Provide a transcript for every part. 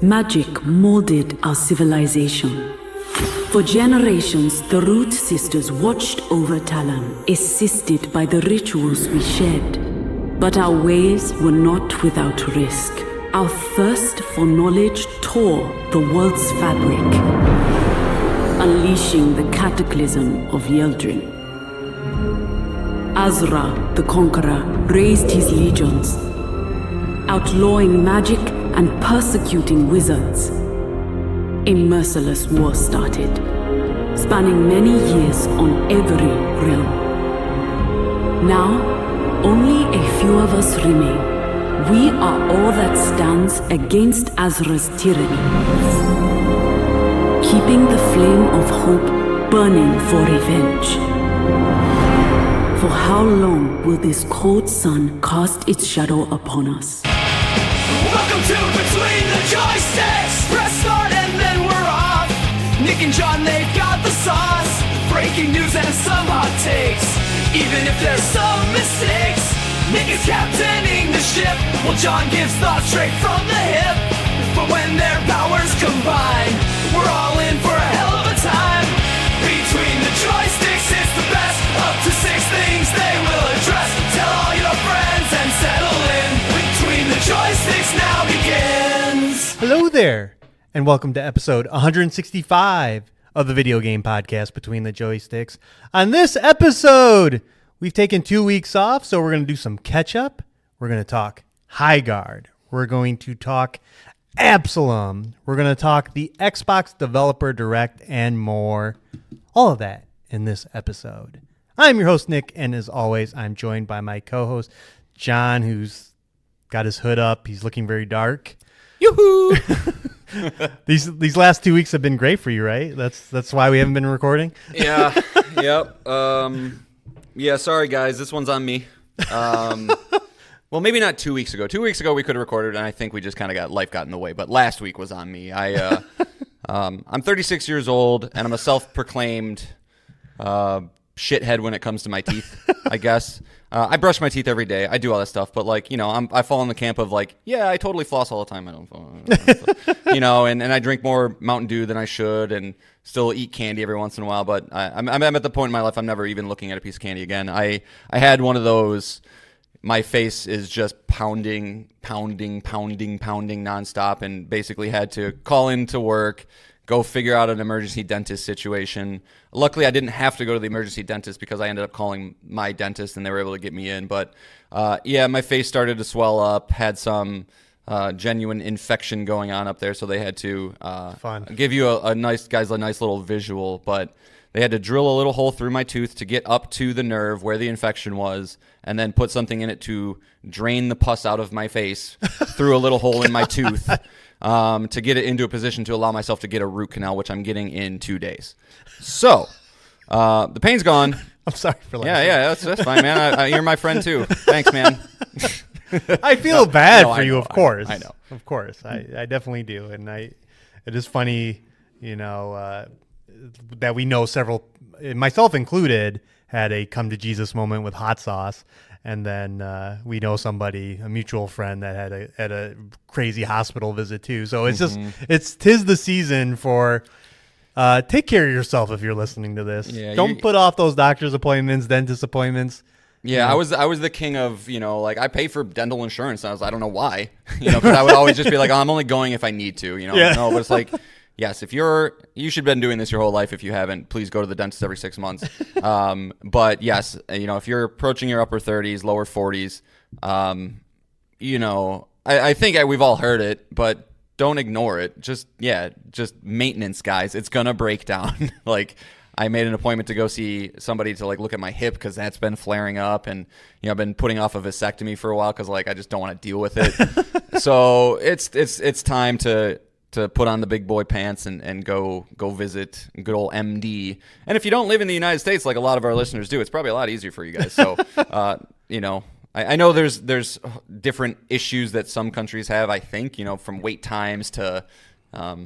Magic molded our civilization. For generations, the Root Sisters watched over Talam, assisted by the rituals we shared. But our ways were not without risk. Our thirst for knowledge tore the world's fabric, unleashing the cataclysm of Yeldrin. Azra, the Conqueror, raised his legions, outlawing magic and persecuting wizards. A merciless war started, spanning many years on every realm. Now, only a few of us remain. We are all that stands against Azra's tyranny, keeping the flame of hope burning for revenge. For how long will this cold sun cast its shadow upon us? Welcome to Between the Joysticks. Press start and then we're off. Nick and John, they've got the sauce. Breaking news and some hot takes. Even if there's some mistakes, Nick is captaining the ship, while John gives thoughts straight from the hip. But when their powers combine, we're all in for a hell of a time. Between the Joysticks, it's the best. Up to 6 things they will address. Tell all your friends and settle in. Between the Joysticks now begins. Hello there, and welcome to episode 165 of the video game podcast Between the Joysticks. On this episode, we've taken 2 weeks off, so we're going to do some catch-up. We're going to talk Highguard. We're going to talk Absolum. We're going to talk the Xbox Developer Direct and more. All of that in this episode. I'm your host, Nick, and as always, I'm joined by my co-host, John, who's got his hood up. He's looking very dark. Yoo-hoo! These last 2 weeks have been great for you, right? That's why we haven't been recording? Yeah, yep. Yeah, sorry, guys. This one's on me. Well, maybe not 2 weeks ago. 2 weeks ago, we could have recorded, and I think we just kind of life got in the way. But last week was on me. I'm 36 years old, and I'm a self-proclaimed shithead when it comes to my teeth, I guess. I brush my teeth every day. I do all that stuff. But, like, you know, I fall in the camp of, like, yeah, I totally floss all the time. I don't, you know, and I drink more Mountain Dew than I should and still eat candy every once in a while. But I'm at the point in my life I'm never even looking at a piece of candy again. I had one of those, my face is just pounding nonstop, and basically had to call into work, go figure out an emergency dentist situation. Luckily, I didn't have to go to the emergency dentist because I ended up calling my dentist and they were able to get me in. But yeah, my face started to swell up, had some genuine infection going on up there, so they had to give you a nice little visual. But they had to drill a little hole through my tooth to get up to the nerve where the infection was, and then put something in it to drain the pus out of my face through a little hole in my tooth to get it into a position to allow myself to get a root canal, which I'm getting in 2 days. So the pain's gone. I'm sorry for laughing. Yeah, that's fine, man. You're my friend too. Thanks, man. I feel bad for you, know, of course. I know. Of course. I definitely do. And it is funny, you know, that we know several, myself included, had a come to Jesus moment with hot sauce. And then we know somebody, a mutual friend, that had a crazy hospital visit too. So it's just, tis the season for take care of yourself if you're listening to this. Yeah, Don't put off those doctor's appointments, dentist appointments. Yeah, you know? I was the king of, you know, like I pay for dental insurance. And I don't know why, you know, because I would always just be like, oh, I'm only going if I need to, you know. Yeah. No, but it's like, yes, you should have been doing this your whole life. If you haven't, please go to the dentist every 6 months. But yes, you know, if you're approaching your upper 30s, lower 40s, you know, I think we've all heard it, but don't ignore it. Just maintenance, guys. It's gonna break down. Like, I made an appointment to go see somebody to, like, look at my hip because that's been flaring up, and, you know, I've been putting off a vasectomy for a while because, like, I just don't want to deal with it. So it's time to put on the big boy pants and go visit good old MD. And if you don't live in the United States, like a lot of our listeners do, it's probably a lot easier for you guys. So, you know, I know there's different issues that some countries have, I think, you know, from wait times to, I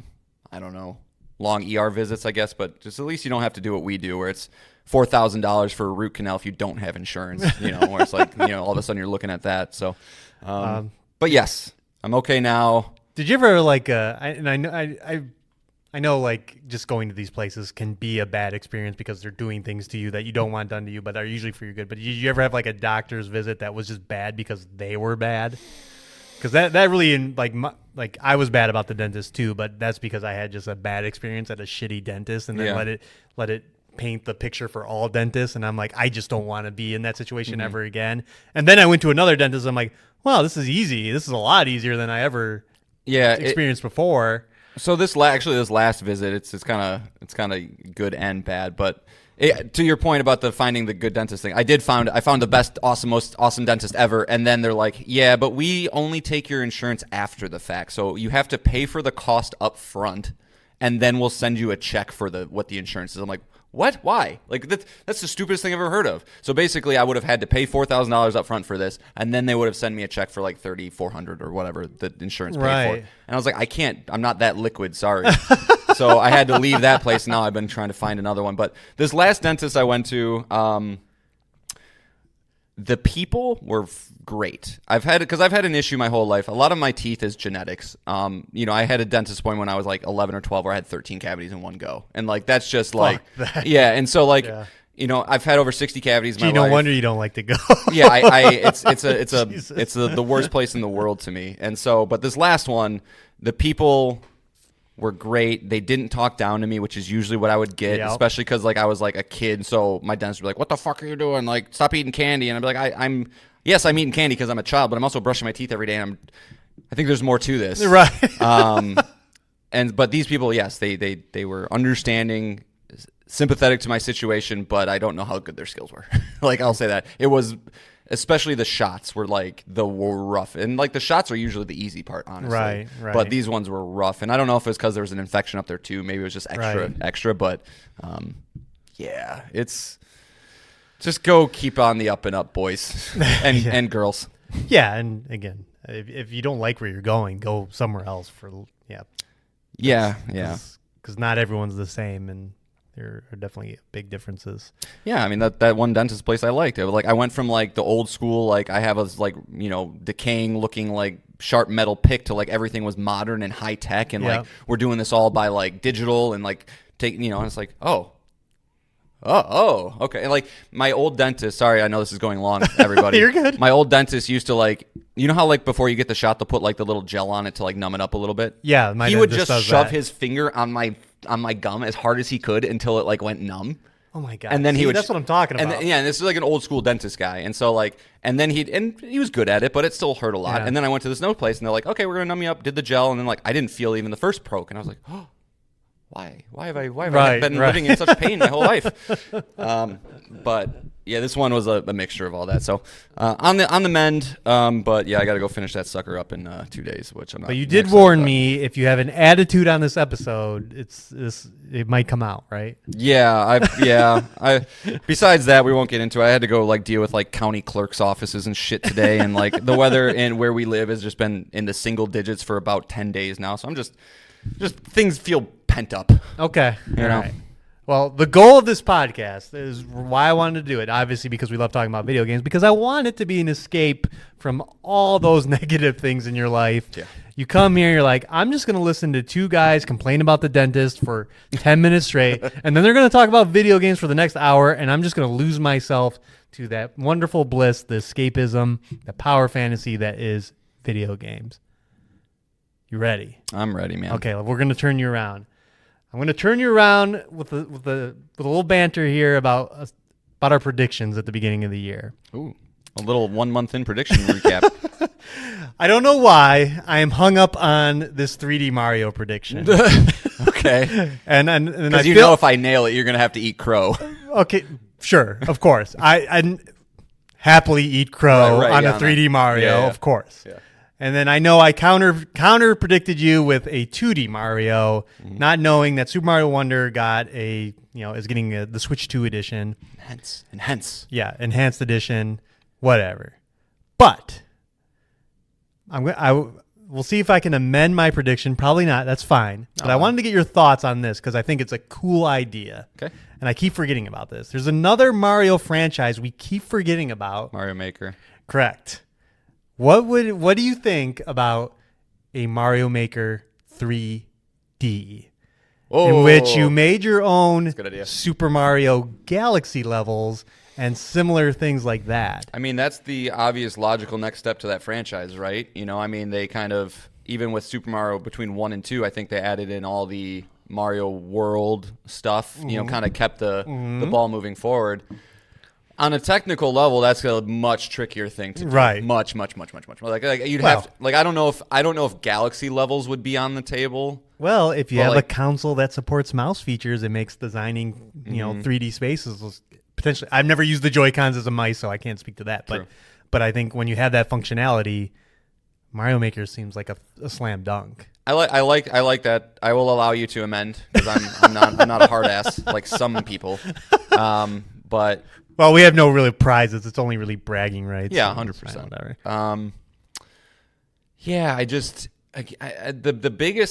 don't know, long ER visits, I guess. But just at least you don't have to do what we do, where it's $4,000 for a root canal if you don't have insurance, you know, where it's like, you know, all of a sudden you're looking at that. So, but yes, I'm okay now. Did you ever like? I know like just going to these places can be a bad experience because they're doing things to you that you don't want done to you, but are usually for your good. But did you ever have like a doctor's visit that was just bad because they were bad? Because that really like I was bad about the dentist too, but that's because I had just a bad experience at a shitty dentist, and then let it paint the picture for all dentists, and I'm like, I just don't want to be in that situation ever again. And then I went to another dentist. I'm like, wow, this is easy. This is a lot easier than I ever experienced before. So this last visit, it's kind of good and bad, but to your point about finding the good dentist thing, I found the best, most awesome dentist ever, and then they're like, yeah, but we only take your insurance after the fact, so you have to pay for the cost up front, and then we'll send you a check for what the insurance is. I'm like, what? Why? Like that's the stupidest thing I've ever heard of. So basically, I would have had to pay $4,000 up front for this, and then they would have sent me a check for like $3,400 or whatever the insurance paid for. And I was like, I can't. I'm not that liquid. Sorry. So I had to leave that place. Now I've been trying to find another one. But this last dentist I went to, the people were great. I've had an issue my whole life. A lot of my teeth is genetics. I had a dentist appointment when I was like 11 or 12 where I had 13 cavities in one go. And like, that's just like, yeah. And so like, I've had over 60 cavities in my life. No wonder you don't like to go. Yeah. It's the worst place in the world to me. And so, but this last one, the people were great. They didn't talk down to me, which is usually what I would get, especially because like I was like a kid. So my dentist would be like, "What the fuck are you doing? Like, stop eating candy." And I'd be like, "I'm eating candy because I'm a child, but I'm also brushing my teeth every day. And I think there's more to this, right?" But these people, yes, they were understanding, sympathetic to my situation, but I don't know how good their skills were. Like I'll say that it was. Especially the shots were like were rough, and like the shots are usually the easy part, honestly. Right. But these ones were rough, and I don't know if it was because there was an infection up there too. Maybe it was just extra. But it's just go keep on the up and up, boys and girls. Yeah, and again, if you don't like where you're going, go somewhere else because not everyone's the same, and there are definitely big differences. Yeah, I mean that one dentist place I liked. I went from like the old school, like I have a decaying looking like sharp metal pick to like everything was modern and high tech, and like we're doing this all by like digital and like and it's like oh okay. And like my old dentist, sorry, I know this is going long, everybody. You're good. My old dentist used to like, how like before you get the shot, they'll put like the little gel on it to like numb it up a little bit. Yeah, he would just shove his finger on my gum as hard as he could until it like went numb. Oh my god! And then that's what I'm talking about. And this is like an old school dentist guy, and so like, and he was good at it, but it still hurt a lot. Yeah. And then I went to this no place, and they're like, okay, we're gonna numb you up. Did the gel, and then like I didn't feel even the first poke, and I was like, oh, why have I been living in such pain my whole life? But yeah, this one was a mixture of all that. So on the mend, but yeah, I got to go finish that sucker up in 2 days, which I'm not. But you did warn me if you have an attitude on this episode, it might come out, right? Yeah, besides that, we won't get into it. I had to go like deal with like county clerk's offices and shit today, and like the weather and where we live has just been in the single digits for about 10 days now. So I'm just things feel pent up. Okay. You know? Right. Well, the goal of this podcast is why I wanted to do it, obviously because we love talking about video games, because I want it to be an escape from all those negative things in your life. Yeah. You come here, you're like, I'm just going to listen to two guys complain about the dentist for 10 minutes straight, and then they're going to talk about video games for the next hour, and I'm just going to lose myself to that wonderful bliss, the escapism, the power fantasy that is video games. You ready? I'm ready, man. Okay, we're going to turn you around. I'm going to turn you around with a little banter here about our predictions at the beginning of the year. Ooh, a little 1 month in prediction recap. I don't know why I am hung up on this 3D Mario prediction. Okay, and because you know if I nail it, you're going to have to eat crow. Okay, sure, of course. I happily eat crow on a 3D Mario, of course. Yeah. And then I know I counter predicted you with a 2D Mario, not knowing that Super Mario Wonder got is getting the Switch 2 edition. Enhance. Yeah, enhanced edition, whatever. But we'll see if I can amend my prediction. Probably not. That's fine. But I wanted to get your thoughts on this because I think it's a cool idea. Okay. And I keep forgetting about this. There's another Mario franchise we keep forgetting about. Mario Maker. Correct. What do you think about a Mario Maker 3D. Oh, in which you made your own good idea. Super Mario Galaxy levels and similar things like that. I mean, that's the obvious logical next step to that franchise, right? You know, I mean, they kind of, even with Super Mario between 1 and 2, I think they added in all the Mario World stuff, you know, kind of kept the ball moving forward. On a technical level, that's a much trickier thing to do. Right. Much. Like you'd have to, like I don't know if Galaxy levels would be on the table. Well, if you have like, a console that supports mouse features, it makes designing, 3D spaces potentially. I've never used the Joy-Cons as a mice, so I can't speak to that. True. But I think when you have that functionality, Mario Maker seems like a slam dunk. I like that. I will allow you to amend because I'm not a hard ass like some people. But Well, we have no really prizes. It's only really bragging rights. yeah, so 100%. Whatever. Yeah,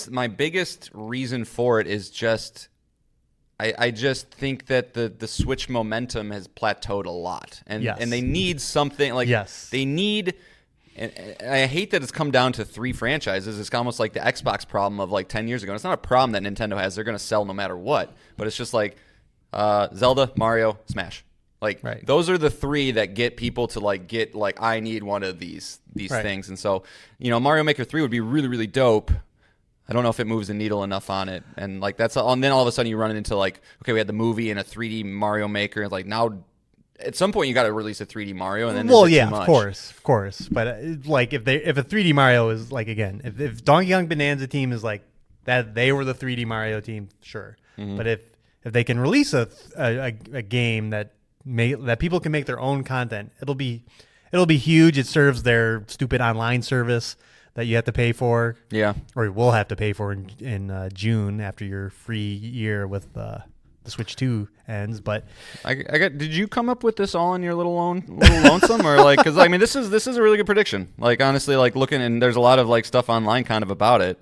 my biggest reason for it is just I just think that the Switch momentum has plateaued a lot, and Yes. and they need something like Yes. they need. And I hate that it's come down to 3 franchises. It's almost like the Xbox problem of like 10 years ago. And it's not a problem that Nintendo has. They're going to sell no matter what. But it's just like Zelda, Mario, Smash. Like Right. those are the 3 that get people to like get like I need one of these Right. things. And so, Mario Maker 3 would be really, really dope. I don't know if it moves the needle enough on it. And like that's and then all of a sudden you run into like, okay, we had the movie and a 3D Mario Maker. And like now at some point you got to release a 3D Mario, and then Well, is it yeah, too much? of course. But like if a 3D Mario is like again, if Donkey Kong Bonanza team is like that, they were the 3D Mario team, sure. But if they can release a game that people can make their own content, it'll be huge. It serves their stupid online service that you have to pay for, Yeah. or will have to pay for in June after your free year with the Switch 2 ends. But Did you come up with this all on your little lonesome, or like? Because I mean, this is a really good prediction. Like honestly, like looking, and there's a lot of like stuff online kind of about it.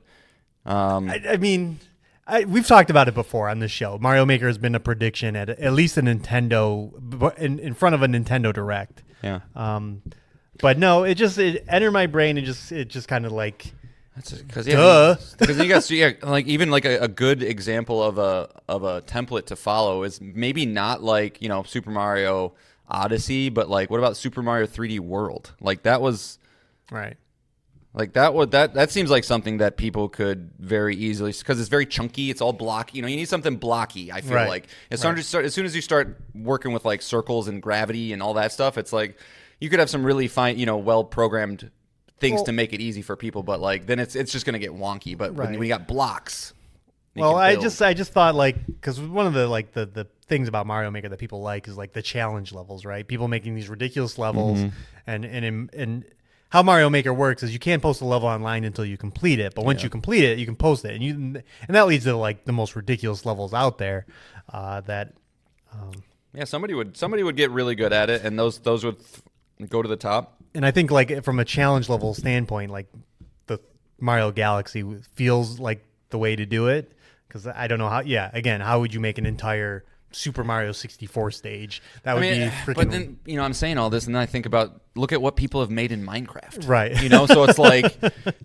I mean, we've talked about it before on this show. Mario Maker has been a prediction at least a Nintendo in front of a Nintendo Direct. Yeah. But no, it entered my brain and it just kind of like. Because Duh. because you got like even like a good example of a template to follow is maybe not like Super Mario Odyssey, but like what about Super Mario 3D World? Like that was Right. like that seems like something that people could very easily, because it's very chunky, it's all blocky. You need something blocky. I feel Right. like as soon as you start working with like circles and gravity and all that stuff, it's like you could have some really fine well programmed things to make it easy for people, but like then it's just going to get wonky. But when you got blocks, Well, I just thought like, because one of the things about Mario Maker that people like is like the challenge levels, right? People making these ridiculous levels, and how Mario Maker works is you can't post a level online until you complete it, but once you complete it, you can post it, and that leads to like the most ridiculous levels out there. somebody would get really good at it, and those would go to the top. And I think like from a challenge level standpoint, like the Mario Galaxy feels like the way to do it, because I don't know how. Yeah, again, how would you make an entire Super Mario 64 stage? That would be freaking. But then I'm saying all this, and then I think about look at what people have made in Minecraft, right? So it's like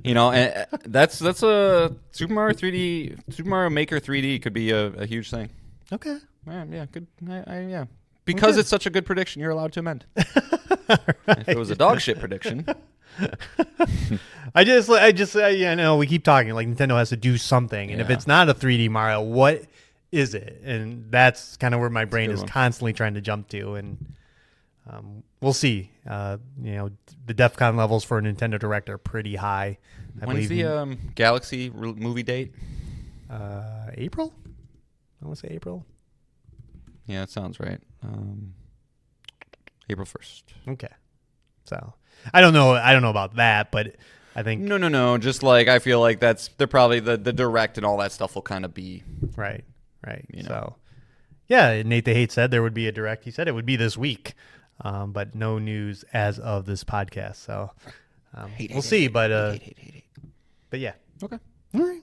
and that's a Super Mario Maker 3D could be a huge thing. Okay. Yeah, good. Yeah. Because it's such a good prediction, you're allowed to amend. If it was a dog shit prediction. I know we keep talking like Nintendo has to do something, and if it's not a 3D Mario, what is it? And that's kind of where my brain is constantly trying to jump to, and we'll see. The DEF CON levels for a Nintendo Direct are pretty high. When's the Galaxy movie date? April? I want to say April. Yeah, that sounds right. April 1st. Okay. So I don't know about that, but I think no. Just like I feel like they're probably the Direct and all that stuff will kind of be right. So yeah, Nate the Hate said there would be a Direct. He said it would be this week, but no news as of this podcast. So we'll see. But yeah. Okay. All right.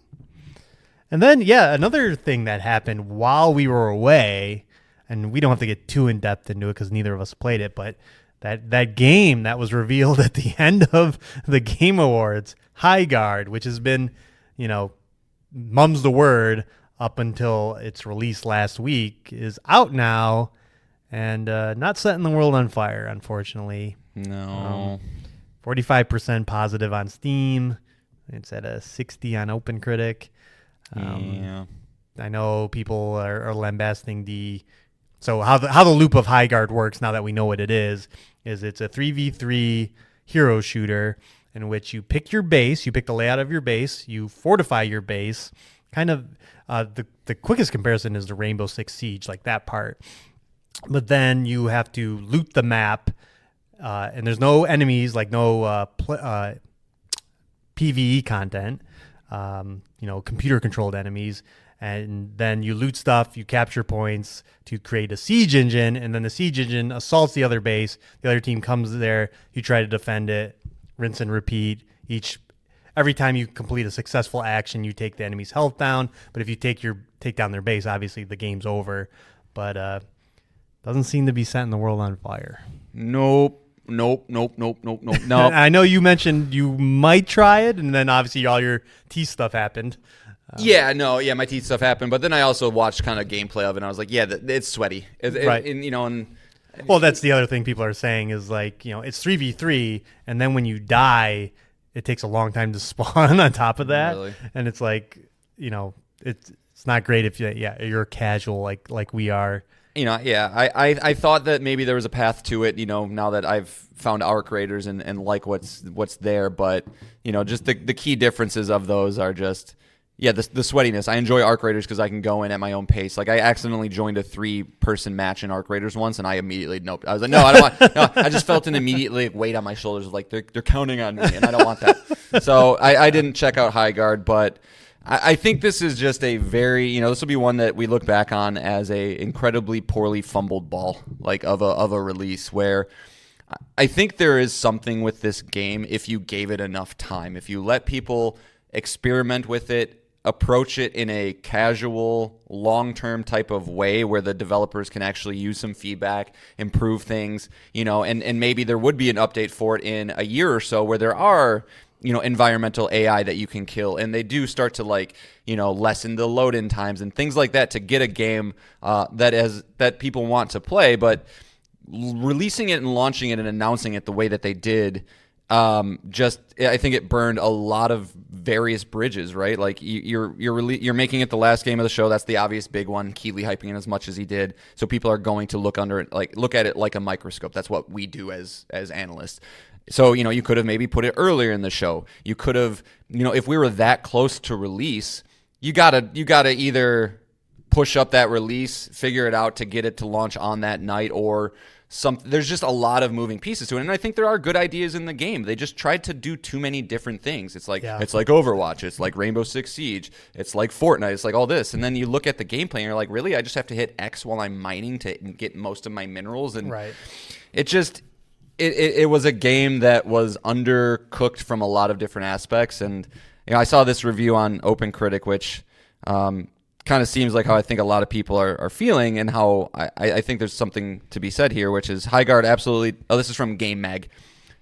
And then another thing that happened while we were away, and we don't have to get too in depth into it because neither of us played it, but that game that was revealed at the end of the Game Awards, Highguard, which has been, mum's the word up until its release last week, is out now and not setting the world on fire, unfortunately. No. 45% positive on Steam. It's at a 60 on OpenCritic. Yeah. I know people are lambasting so how the loop of Highguard works, now that we know what it is it's a 3v3 hero shooter in which you pick your base, you pick the layout of your base, you fortify your base. Kind of the quickest comparison is the Rainbow Six Siege, like that part. But then you have to loot the map, and there's no enemies, like no PvE content, computer controlled enemies. And then you loot stuff, you capture points to create a siege engine, and then the siege engine assaults the other base. The other team comes there, you try to defend it, rinse and repeat. Every time you complete a successful action, you take the enemy's health down. But if you take down their base, obviously the game's over. But doesn't seem to be setting the world on fire. Nope. No. I know you mentioned you might try it, and then obviously all your T stuff happened. My teeth stuff happened, but then I also watched kind of gameplay of it, and I was like, it's sweaty. Right. Well, that's the other thing people are saying is like, it's 3v3, and then when you die, it takes a long time to spawn on top of that. Really? And it's like, it's not great if you're casual like we are. I thought that maybe there was a path to it, now that I've found our creators and like what's there, but just the key differences of those are just the sweatiness. I enjoy Arc Raiders because I can go in at my own pace. Like I accidentally joined a 3-person match in Arc Raiders once, and I immediately nope. I was like, no, I don't want. No, I just felt an immediate weight on my shoulders, like they're counting on me, and I don't want that. So I didn't check out Highguard, but I think this is just a very this will be one that we look back on as a incredibly poorly fumbled ball, like of a release where. I think there is something with this game if you gave it enough time, if you let people experiment with it, approach it in a casual, long-term type of way where the developers can actually use some feedback, improve things, and maybe there would be an update for it in a year or so where there are, environmental AI that you can kill, and they do start to lessen the load-in times and things like that to get a game that people want to play, but releasing it and launching it and announcing it the way that they did, I think it burned a lot of various bridges, right? Like you're making it the last game of the show. That's the obvious big one. Keeley hyping it as much as he did, so people are going to look at it like a microscope. That's what we do as analysts. So you could have maybe put it earlier in the show. You could have, if we were that close to release, you gotta either push up that release, figure it out to get it to launch on that night, or there's just a lot of moving pieces to it, and I think there are good ideas in the game. They just tried to do too many different things. It's like It's like Overwatch, it's like Rainbow Six Siege, it's like Fortnite, it's like all this, and then you look at the gameplay and you're like, really? I just have to hit X while I'm mining to get most of my minerals, and it just it was a game that was undercooked from a lot of different aspects. And I saw this review on OpenCritic, which kind of seems like how I think a lot of people are feeling, and how I think there's something to be said here, which is Highguard absolutely. Oh, this is from Game Mag.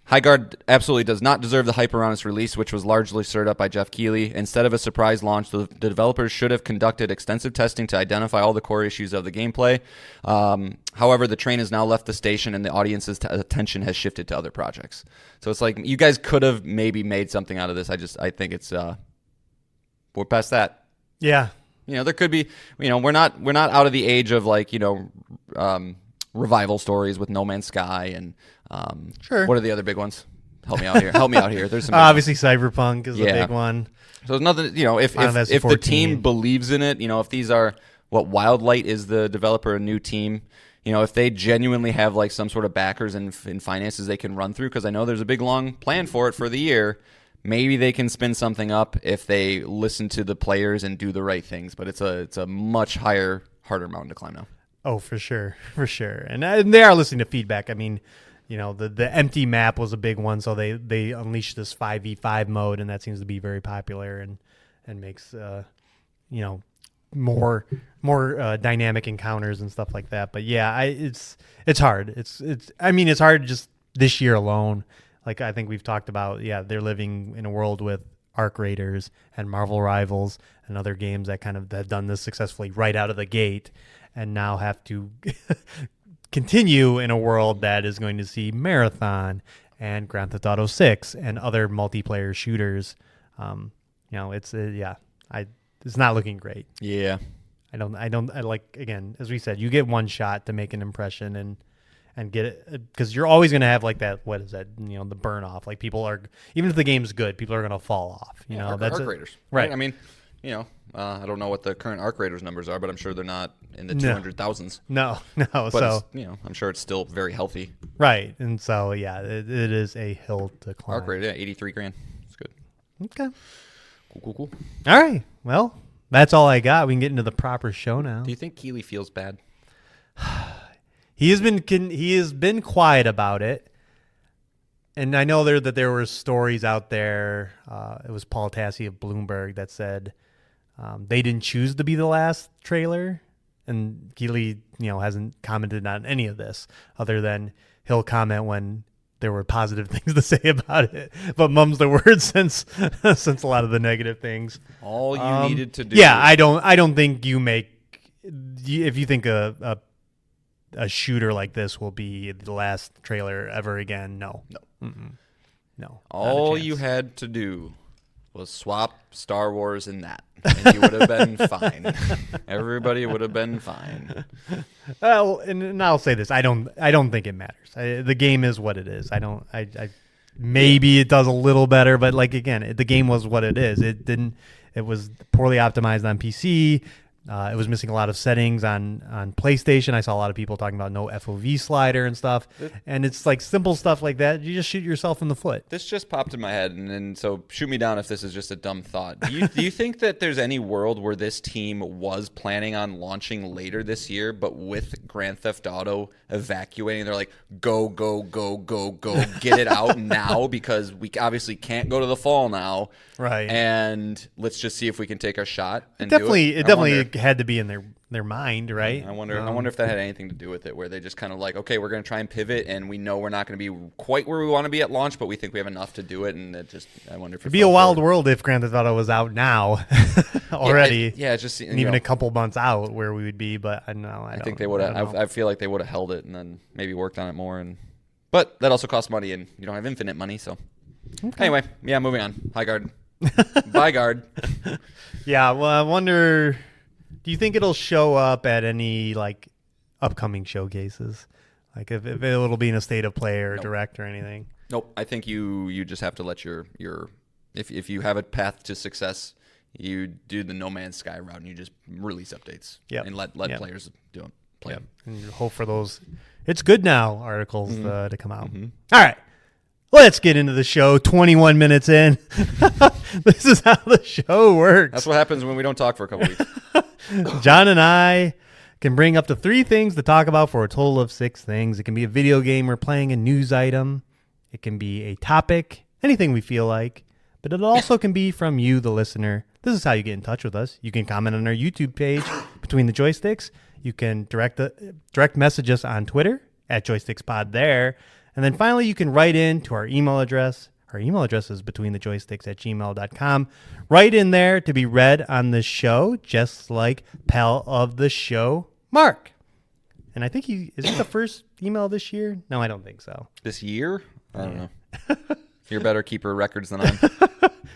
Highguard absolutely does not deserve the hype around its release, which was largely stirred up by Jeff Keighley. Instead of a surprise launch, the developers should have conducted extensive testing to identify all the core issues of the gameplay. However, the train has now left the station, and the audience's attention has shifted to other projects. So it's like you guys could have maybe made something out of this. I think it's we're past that. Yeah. There could be, we're not out of the age of revival stories with No Man's Sky and sure. What are the other big ones? Help me out here. There's some obviously Cyberpunk is a big one. So there's nothing, if the team believes in it, if these are Wildlight is the developer, a new team, if they genuinely have some sort of backers and finances they can run through, because I know there's a big long plan for it for the year. Maybe they can spin something up if they listen to the players and do the right things, but it's a much harder mountain to climb now. Oh, for sure. And they are listening to feedback. I mean, the empty map was a big one, so they unleashed this 5v5 mode, and that seems to be very popular and makes more dynamic encounters and stuff like that. But yeah, it's hard. It's hard just this year alone. like I think we've talked about, they're living in a world with Arc Raiders and Marvel Rivals and other games that kind of have done this successfully right out of the gate, and now have to continue in a world that is going to see Marathon and Grand Theft Auto 6 and other multiplayer shooters. It's not looking great. Yeah. I like, again, as we said, you get one shot to make an impression and get it, because you're always going to have like that, what is that, the burn off. Like people are, even if the game's good, people are going to fall off. That's Arc Raiders. Right. I mean, I don't know what the current Arc Raiders numbers are, but I'm sure they're not in the 200,000s. No. But So, I'm sure it's still very healthy. Right. And so, it is a hill to climb. Arc Raider, $83,000. It's good. Okay. Cool. All right. Well, that's all I got. We can get into the proper show now. Do you think Keeley feels bad? He has been quiet about it. And I know that there were stories out there. It was Paul Tassi of Bloomberg that said they didn't choose to be the last trailer. And Keeley, hasn't commented on any of this other than he'll comment when there were positive things to say about it, but mum's the word since a lot of the negative things. All you needed to do. Yeah, I don't think if you think a shooter like this will be the last trailer ever again. No. No. All you had to do was swap Star Wars in that, and you would have been fine. Everybody would have been fine. Well, and I'll say this: I don't think it matters. The game is what it is. Maybe it does a little better, but like again, the game was what it is. It didn't. It was poorly optimized on PC. It was missing a lot of settings on PlayStation. I saw a lot of people talking about no FOV slider and stuff. And it's like simple stuff like that. You just shoot yourself in the foot. This just popped in my head, and so shoot me down if this is just a dumb thought. Do you think that there's any world where this team was planning on launching later this year, but with Grand Theft Auto evacuating, they're like, go, get it out now, because we obviously can't go to the fall now. Right. And let's just see if we can take our shot and It do it. definitely had to be in their mind, right? I wonder if that had anything to do with it, where they just kind of like, okay, we're going to try and pivot, and we know we're not going to be quite where we want to be at launch, but we think we have enough to do it, and I wonder if it'd be a wild world if Grand Theft Auto was out now already. It's just even a couple months out where we would be, but I think they would have. I feel like they would have held it and then maybe worked on it more, but that also costs money, and you don't have infinite money, so. Okay. Anyway, moving on. Highguard. Bye, guard. Yeah, well, I wonder, do you think it'll show up at any like upcoming showcases? Like if it'll be in a state of play or direct or anything? Nope. I think you just have to let your if you have a path to success, you do the No Man's Sky route and you just release updates. And let players play them. And hope for those "It's good now" articles to come out. All right. Let's get into the show. 21 minutes in. This is how the show works. That's what happens when we don't talk for a couple weeks. John and I can bring up to 3 things to talk about for a total of 6 things. It can be a video game we're playing, a news item. It can be a topic, anything we feel like. But it also can be from you, the listener. This is how you get in touch with us. You can comment on our YouTube page, Between the Joysticks. You can direct message us on Twitter, @JoysticksPod there. And then finally, you can write in to our email address. Our email address is betweenthejoysticks@gmail.com. Write in there to be read on the show, just like pal of the show, Mark. And I think is it the first email this year? No, I don't think so. This year? I don't know. You're a better keeper of records than I am.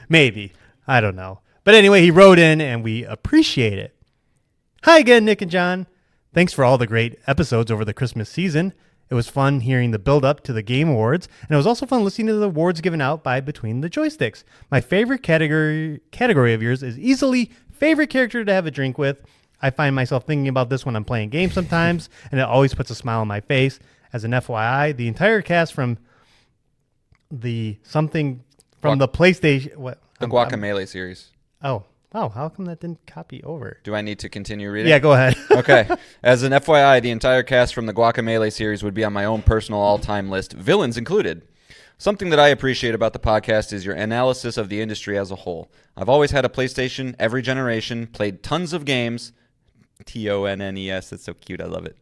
Maybe. I don't know. But anyway, he wrote in, and we appreciate it. Hi again, Nick and John. Thanks for all the great episodes over the Christmas season. It was fun hearing the build-up to the Game Awards, and it was also fun listening to the awards given out by Between the Joysticks. My favorite category of yours is easily favorite character to have a drink with. I find myself thinking about this when I'm playing games sometimes, and it always puts a smile on my face. As an FYI, the entire cast from the PlayStation... What? The Guacamelee series. Oh, how come that didn't copy over? Do I need to continue reading? Yeah, go ahead. Okay. As an FYI, the entire cast from the Guacamelee series would be on my own personal all-time list, villains included. Something that I appreciate about the podcast is your analysis of the industry as a whole. I've always had a PlayStation every generation, played tons of games, TONNES. That's so cute. I love it.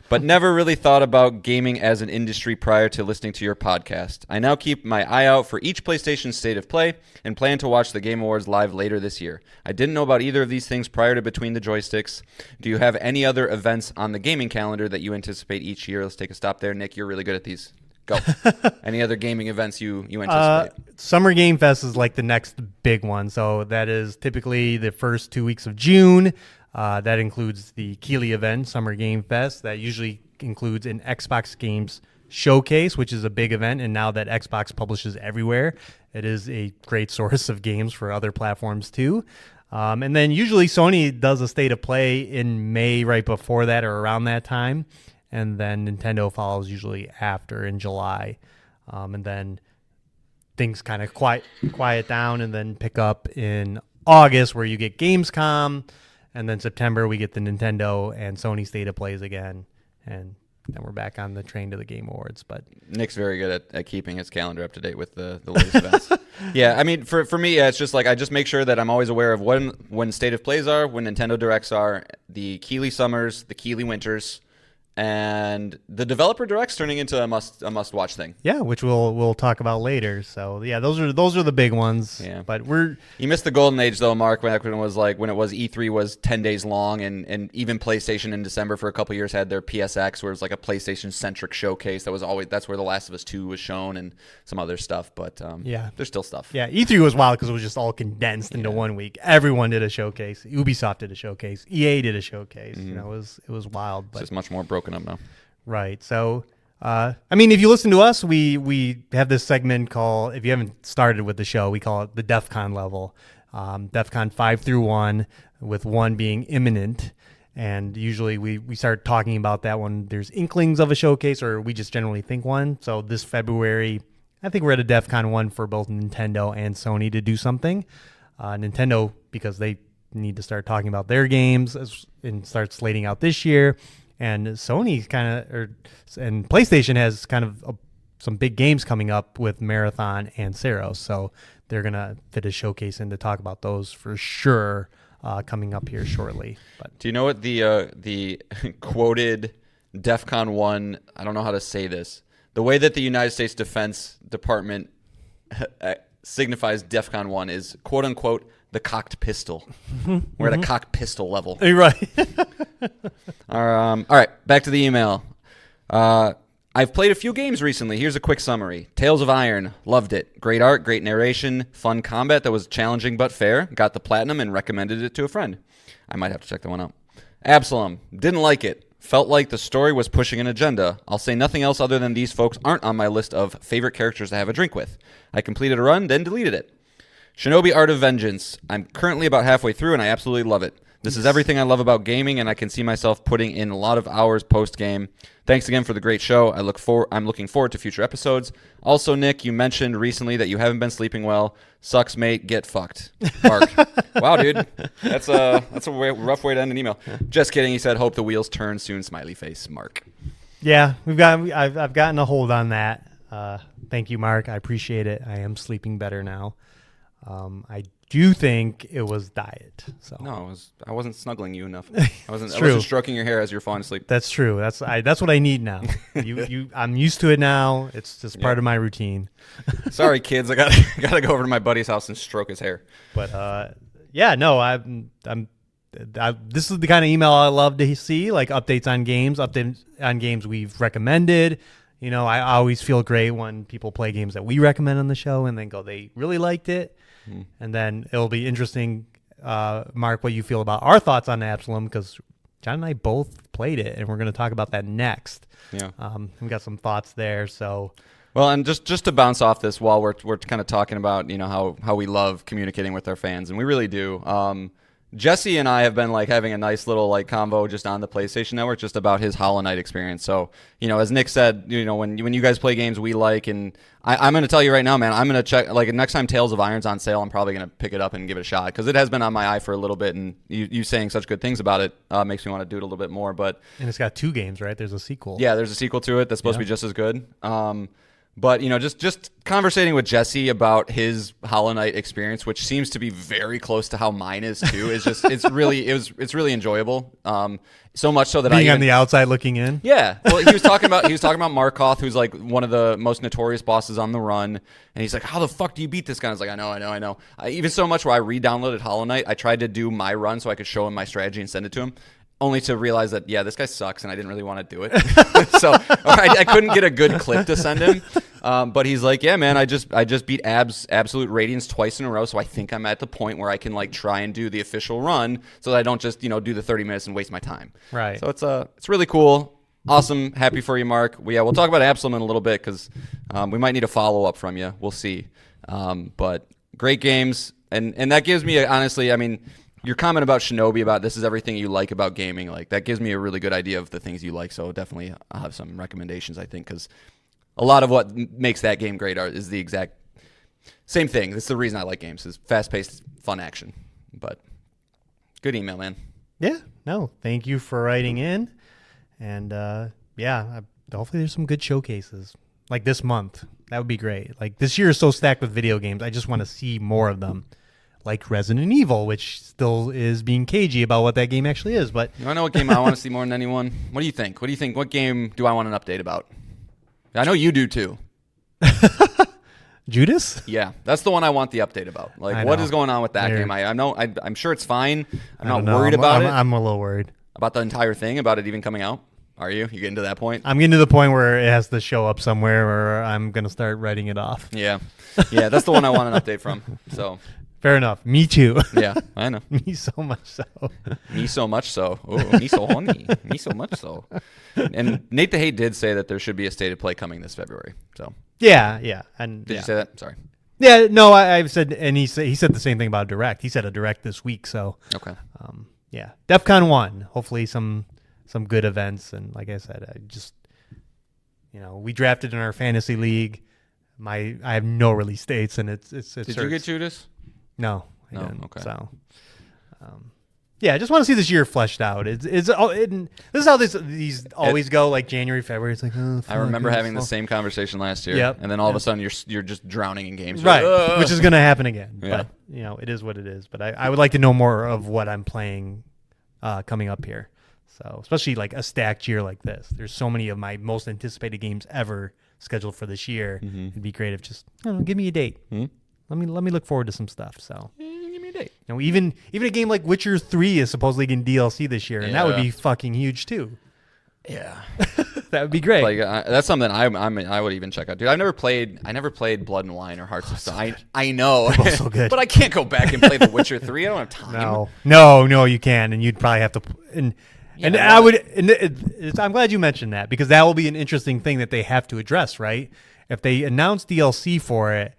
But never really thought about gaming as an industry prior to listening to your podcast. I now keep my eye out for each PlayStation State of Play and plan to watch the Game Awards live later this year. I didn't know about either of these things prior to Between the Joysticks. Do you have any other events on the gaming calendar that you anticipate each year? Let's take a stop there. Nick, you're really good at these. Go. Any other gaming events you anticipate? Summer Game Fest is like the next big one. So that is typically the first 2 weeks of June. That includes the Keighley event, Summer Game Fest. That usually includes an Xbox Games Showcase, which is a big event. And now that Xbox publishes everywhere, it is a great source of games for other platforms too. And then usually Sony does a State of Play in May right before that or around that time. And then Nintendo follows usually after in July. And then things kind of quiet down and then pick up in August where you get Gamescom. And then September we get the Nintendo and Sony State of Plays again. And then we're back on the train to the Game Awards. But Nick's very good at keeping his calendar up to date with the latest events. Yeah, I mean, for me, it's just like I just make sure that I'm always aware of when State of Plays are, when Nintendo Directs are, the Keighley Summers, the Keighley Winters, and the Developer Direct's turning into a must watch thing. yeah, which we'll talk about later. So yeah, those are the big ones. Yeah. But You missed the golden age though, Mark, when it was E3 was 10 days long, and even PlayStation in December for a couple years had their PSX, where it was like a PlayStation centric showcase. That's where The Last of Us 2 was shown and some other stuff. But yeah, there's still stuff. yeah, E3 was wild because it was just all condensed into 1 week. Everyone did a showcase. Ubisoft did a showcase. EA did a showcase. You know, it was wild. But It's just much more broken up now. right. So, I mean, if you listen to us, we have this segment called, if you haven't started with the show, we call it the DEF CON level. DEF CON 5 through 1, with 1 being imminent. And usually we start talking about that when there's inklings of a showcase or we just generally think one. So this February, I think we're at a DEF CON 1 for both Nintendo and Sony to do something. Nintendo, because they need to start talking about their games and start slating out this year. And Sony and PlayStation has kind of some big games coming up with Marathon and Saros. So they're going to fit a showcase in to talk about those for sure coming up here shortly. But do you know what the quoted DEF CON 1, I don't know how to say this, the way that the United States Defense Department signifies DEF CON 1 is, quote unquote, the cocked pistol. We're at a cocked pistol level. right. All right, back to the email. I've played a few games recently. Here's a quick summary. Tales of Iron, loved it. Great art, great narration, fun combat that was challenging but fair. Got the platinum and recommended it to a friend. I might have to check that one out. Absolum, didn't like it. Felt like the story was pushing an agenda. I'll say nothing else other than these folks aren't on my list of favorite characters to have a drink with. I completed a run, then deleted it. Shinobi Art of Vengeance. I'm currently about halfway through, and I absolutely love it. This is everything I love about gaming, and I can see myself putting in a lot of hours post-game. Thanks again for the great show. I'm looking forward to future episodes. Also, Nick, you mentioned recently that you haven't been sleeping well. Sucks, mate. Get fucked. Mark. Wow, dude. That's a rough way to end an email. Just kidding. He said, hope the wheels turn soon. Smiley face. Mark. Yeah, I've gotten a hold on that. Thank you, Mark. I appreciate it. I am sleeping better now. I do think it was diet. So no, I wasn't snuggling you enough. I wasn't stroking your hair as you're falling asleep. That's true. That's what I need now. I'm used to it now. It's just part of my routine. Sorry, kids. I gotta go over to my buddy's house and stroke his hair. But yeah, no, this is the kind of email I love to see, like updates on games we've recommended. You know, I always feel great when people play games that we recommend on the show and then go, they really liked it. And then it'll be interesting, Mark, what you feel about our thoughts on Absolum, because John and I both played it, and we're going to talk about that next. Yeah, we've got some thoughts there. So, well, and just to bounce off this, while we're kind of talking about how we love communicating with our fans, and we really do. Jesse and I have been like having a nice little like convo just on the PlayStation Network just about his Hollow Knight experience. So, as Nick said, when you guys play games we like, and I'm going to tell you right now, man, I'm going to check, like next time Tales of Iron's on sale, I'm probably going to pick it up and give it a shot because it has been on my eye for a little bit, and you saying such good things about it makes me want to do it a little bit more. And it's got 2 games, right? There's a sequel. Yeah, there's a sequel to it that's supposed to be just as good. But just conversating with Jesse about his Hollow Knight experience, which seems to be very close to how mine is too, is just it's really enjoyable. So much so that being on the outside looking in. Yeah. Well, he was talking about Markoth, who's like one of the most notorious bosses on the run, and he's like, "How the fuck do you beat this guy?" I was like, "I know." Even so much where I re-downloaded Hollow Knight, I tried to do my run so I could show him my strategy and send it to him, only to realize that this guy sucks, and I didn't really want to do it. So I couldn't get a good clip to send him. But he's like, "Yeah, man, I just beat Absolute Radiance twice in a row, so I think I'm at the point where I can like try and do the official run, so that I don't just do the 30 minutes and waste my time." Right. So it's really cool, awesome, happy for you, Mark. We'll talk about Absolum in a little bit because we might need a follow up from you. We'll see. But great games, and that gives me honestly, I mean, your comment about Shinobi, about this is everything you like about gaming, like that gives me a really good idea of the things you like. So definitely, I'll have some recommendations, I think, because a lot of what makes that game great is the exact same thing. That's the reason I like games, is fast-paced, fun action. But good email, man. Yeah, no, thank you for writing in. And hopefully there's some good showcases like this month. That would be great. Like this year is so stacked with video games. I just want to see more of them, like Resident Evil, which still is being cagey about what that game actually is. But you want to know what game I want to see more than anyone? What do you think? What game do I want an update about? I know you do too. Judas? Yeah, that's the one I want the update about. Like, what is going on with that game? I'm sure it's fine. I'm not worried about it. I'm a little worried. About the entire thing? About it even coming out? Are you? You getting to that point? I'm getting to the point where it has to show up somewhere, or I'm going to start writing it off. Yeah. Yeah, that's the one I want an update from. So fair enough. Me too. Yeah, I know. Me so much so. Me so much so. Oh, me so honey. Me so much so. And Nate the Hate did say that there should be a state of play coming this February. So yeah. And did you say that? Sorry. Yeah, no, I've said, and he said the same thing about Direct. He said a Direct this week. So okay. Yeah, DEF CON 1. Hopefully some good events. And like I said, I just we drafted in our fantasy league. I have no release dates, and it's. Did you get Judas? No, I No. didn't. Okay. So, I just want to see this year fleshed out. This is how these always go. Like January, February. It's like, oh, I remember having the same conversation last year. Yep. And then all of a sudden you're just drowning in games. Right, You're like, which is going to happen again. Yeah. But it is what it is. But I would like to know more of what I'm playing coming up here. So especially like a stacked year like this. There's so many of my most anticipated games ever scheduled for this year. Mm-hmm. It'd be great if just give me a date. Let me look forward to some stuff. So give me a date. even a game like Witcher 3 is supposedly getting DLC this year, and that would be fucking huge too. Yeah. That would be great. Like that's something I would even check out, dude. I never played Blood and Wine or Hearts of Stone. I know, so good. but I can't go back and play The Witcher 3. I don't have time. No, you can, and you'd probably have to. I would. I'm glad you mentioned that, because that will be an interesting thing that they have to address, right? If they announce DLC for it,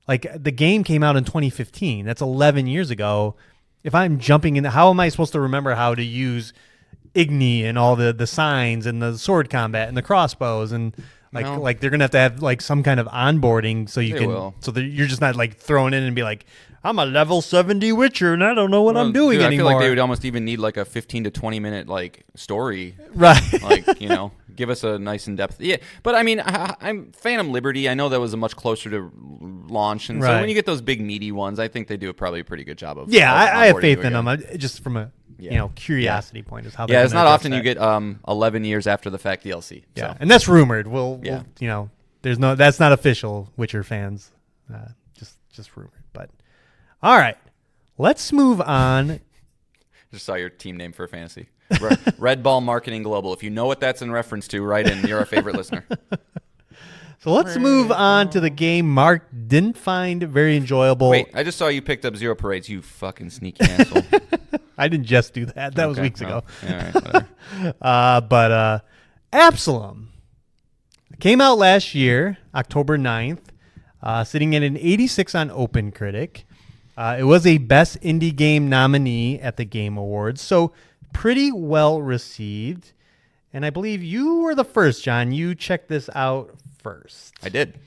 like the game came out in 2015. That's 11 years ago. If I'm jumping in, how am I supposed to remember how to use Igni and all the signs and the sword combat and the crossbows and like they're gonna have to have like some kind of onboarding so you you're just not like thrown in and be like, I'm a level 70 Witcher and I don't know what I'm doing anymore. I feel like they would almost even need like a 15 to 20 minute like story, right? Like give us a nice in depth. Yeah, but I mean, I'm Phantom Liberty. I know that was a much closer to launch, and so when you get those big meaty ones, I think they do probably a pretty good job of. Yeah, I have faith in them. Just from a curiosity point is how. Yeah, it's not often you get 11 years after the fact DLC. Yeah, so. and that's rumored. We'll that's not official. Witcher fans, just rumored. But all right, let's move on. Just saw your team name for fantasy. Red Ball Marketing Global. If you know what that's in reference to, write in. You're our favorite listener. So let's move on to the game Mark didn't find very enjoyable. Wait, I just saw you picked up Zero Parades, you fucking sneaky asshole. I didn't just do that. That was weeks ago. Yeah, all right, whatever. But Absolum came out last year, October 9th, sitting at an 86 on OpenCritic. It was a Best Indie Game nominee at the Game Awards, so pretty well received. And I believe you were the first, John. You checked this out first. I did.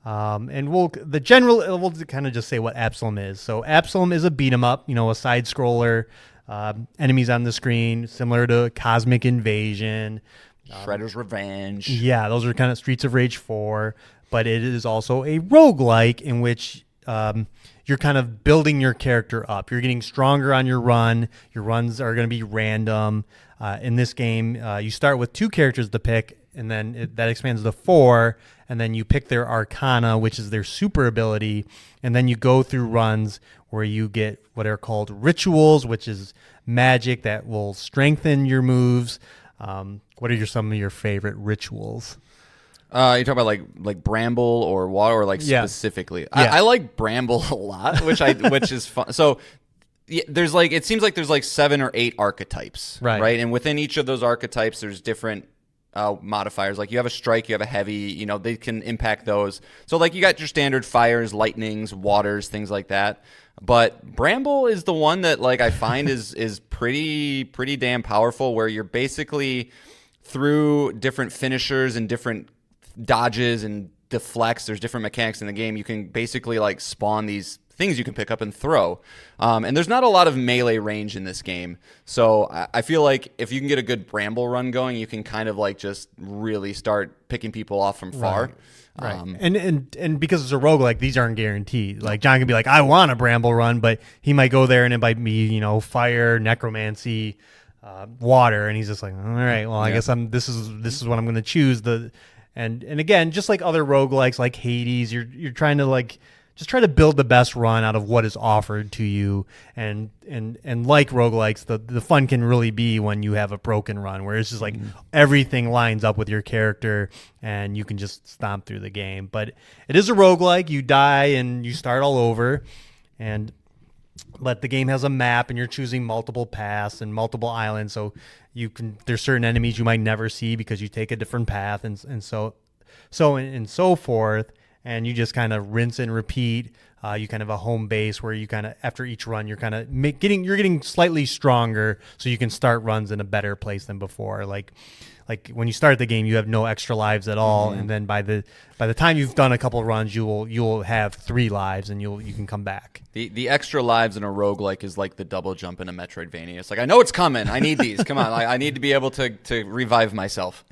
And we'll kind of just say what Absolum is. So Absolum is a beat 'em up, a side scroller, enemies on the screen, similar to Cosmic Invasion, Shredder's Revenge. Yeah, those are kind of Streets of Rage 4. but it is also a roguelike in which you're kind of building your character up. You're getting stronger on your run. Your runs are going to be random. In this game, you start with 2 characters to pick, and then that expands to 4, and then you pick their Arcana, which is their super ability, and then you go through runs where you get what are called rituals, which is magic that will strengthen your moves. What are some of your favorite rituals? You talk about like Bramble or water, or specifically. I like Bramble a lot, which is fun. So there's it seems like there's 7 or 8 archetypes, right? And within each of those archetypes, there's different modifiers. Like you have a strike, you have a heavy. They can impact those. So you got your standard fires, lightnings, waters, things like that. But Bramble is the one that I find is pretty damn powerful, where you're basically through different finishers and different dodges and deflects. There's different mechanics in the game. You can basically spawn these things you can pick up and throw. And there's not a lot of melee range in this game. So I feel like if you can get a good Bramble run going, you can kind of just really start picking people off from far. Right. And because it's a roguelike, these aren't guaranteed. John can be I want a Bramble run, but he might go there and it might be, fire, necromancy, water, and he's just all right, well, I guess this is what I'm going to choose. And again, just like other roguelikes like Hades, you're trying to just try to build the best run out of what is offered to you. And like roguelikes, the fun can really be when you have a broken run where it's just everything lines up with your character and you can just stomp through the game. But it is a roguelike. You die and you start all over. But the game has a map and you're choosing multiple paths and multiple islands. So there's certain enemies you might never see because you take a different path and so forth. And you just kind of rinse and repeat. You kind of have a home base where you kind of, after each run, you're kind of getting slightly stronger, so you can start runs in a better place than before. Like when you start the game, you have no extra lives at all, and then by the time you've done a couple of runs, you'll have 3 lives, and you can come back. The extra lives in a roguelike is like the double jump in a Metroidvania. It's I know it's coming. I need these. Come on, I need to be able to revive myself.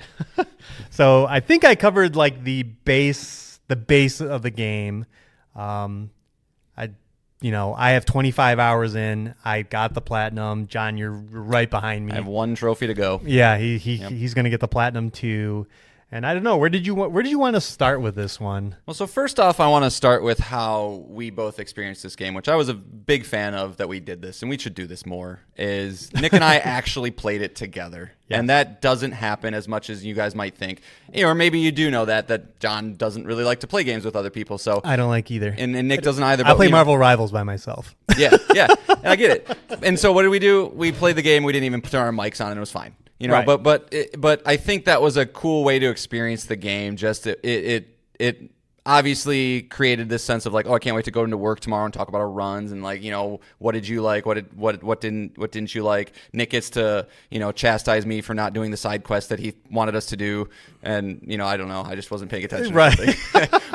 So I think I covered the base of the game. I have 25 hours in. I got the platinum. John, you're right behind me. I have 1 trophy to go. Yeah, he's going to get the platinum too. And I don't know, where did you want to start with this one? Well, so first off, I want to start with how we both experienced this game, which I was a big fan of that we did this, and we should do this more, is Nick and I actually played it together. Yes. And that doesn't happen as much as you guys might think. Or maybe you do know that John doesn't really like to play games with other people. So I don't like either. And Nick doesn't either. I play Marvel Rivals by myself. Yeah, and I get it. And so what did we do? We played the game. We didn't even put our mics on, and it was fine. Right. But I think that was a cool way to experience the game. Just it obviously created this sense of I can't wait to go into work tomorrow and talk about our runs and what did you like, what didn't you like. Nick gets to chastise me for not doing the side quest that he wanted us to do, and I don't know, I just wasn't paying attention. Right.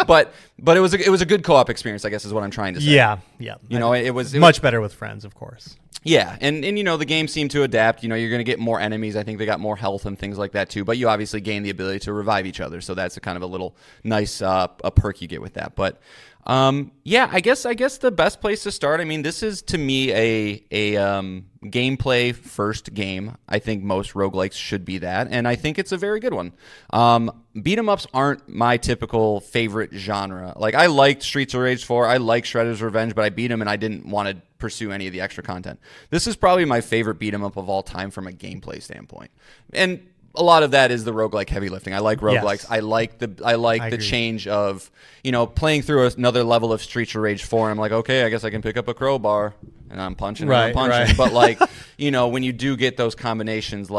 but it was a good co-op experience, I guess, is what I'm trying to say. Yeah. It was much better with friends, of course. Yeah, and the game seemed to adapt. You're going to get more enemies. I think they got more health and things like that too. But you obviously gain the ability to revive each other, so that's a kind of a little nice a perk you get with that. But I guess the best place to start. I mean, this is to me a gameplay first game. I think most roguelikes should be that, and I think it's a very good one. Beat 'em ups aren't my typical favorite genre. I liked Streets of Rage 4, I liked Shredder's Revenge, but I beat them and I didn't want to pursue any of the extra content. This is probably my favorite beat 'em up of all time from a gameplay standpoint. And a lot of that is the roguelike heavy lifting. I like roguelikes. Yes. I like the change of, playing through another level of Streets of Rage 4. I'm okay, I guess I can pick up a crowbar and I'm punching and I'm punching. Right. But when you do get those combinations,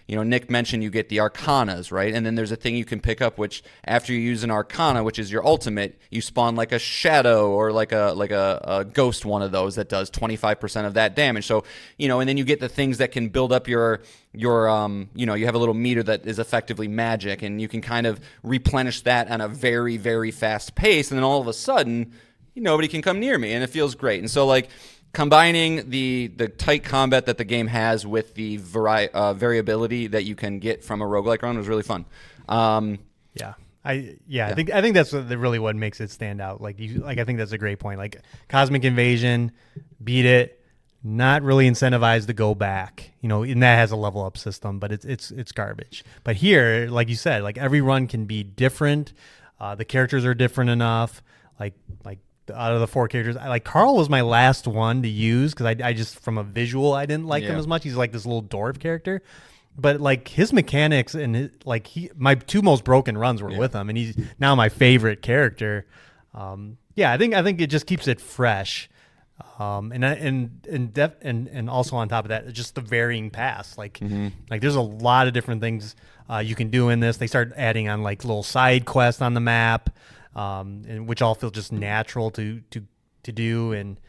Nick mentioned you get the Arcanas, right? And then there's a thing you can pick up, which after you use an Arcana, which is your ultimate, you spawn a shadow or a ghost one of those that does 25% of that damage. So, and then you get the things that can build up your you have a little meter that is effectively magic, and you can kind of replenish that on a very, very fast pace. And then all of a sudden, nobody can come near me, and it feels great. And so combining the tight combat that the game has with the variability that you can get from a roguelike run was really fun. Yeah. I think that's really what makes it stand out. Like I think that's a great point. Like Cosmic Invasion, beat it, not really incentivized to go back. And that has a level up system, but it's garbage. But here, like you said, like every run can be different. The characters are different enough. Like out of the 4 characters, Carl was my last one to use because I just from a visual I didn't like him as much. He's like this little dwarf character. But like his mechanics and my 2 most broken runs were with him, and he's now my favorite character. I think it just keeps it fresh, and also on top of that, just the varying paths. Like there's a lot of different things you can do in this. They start adding on like little side quests on the map, and which all feel just natural to do. And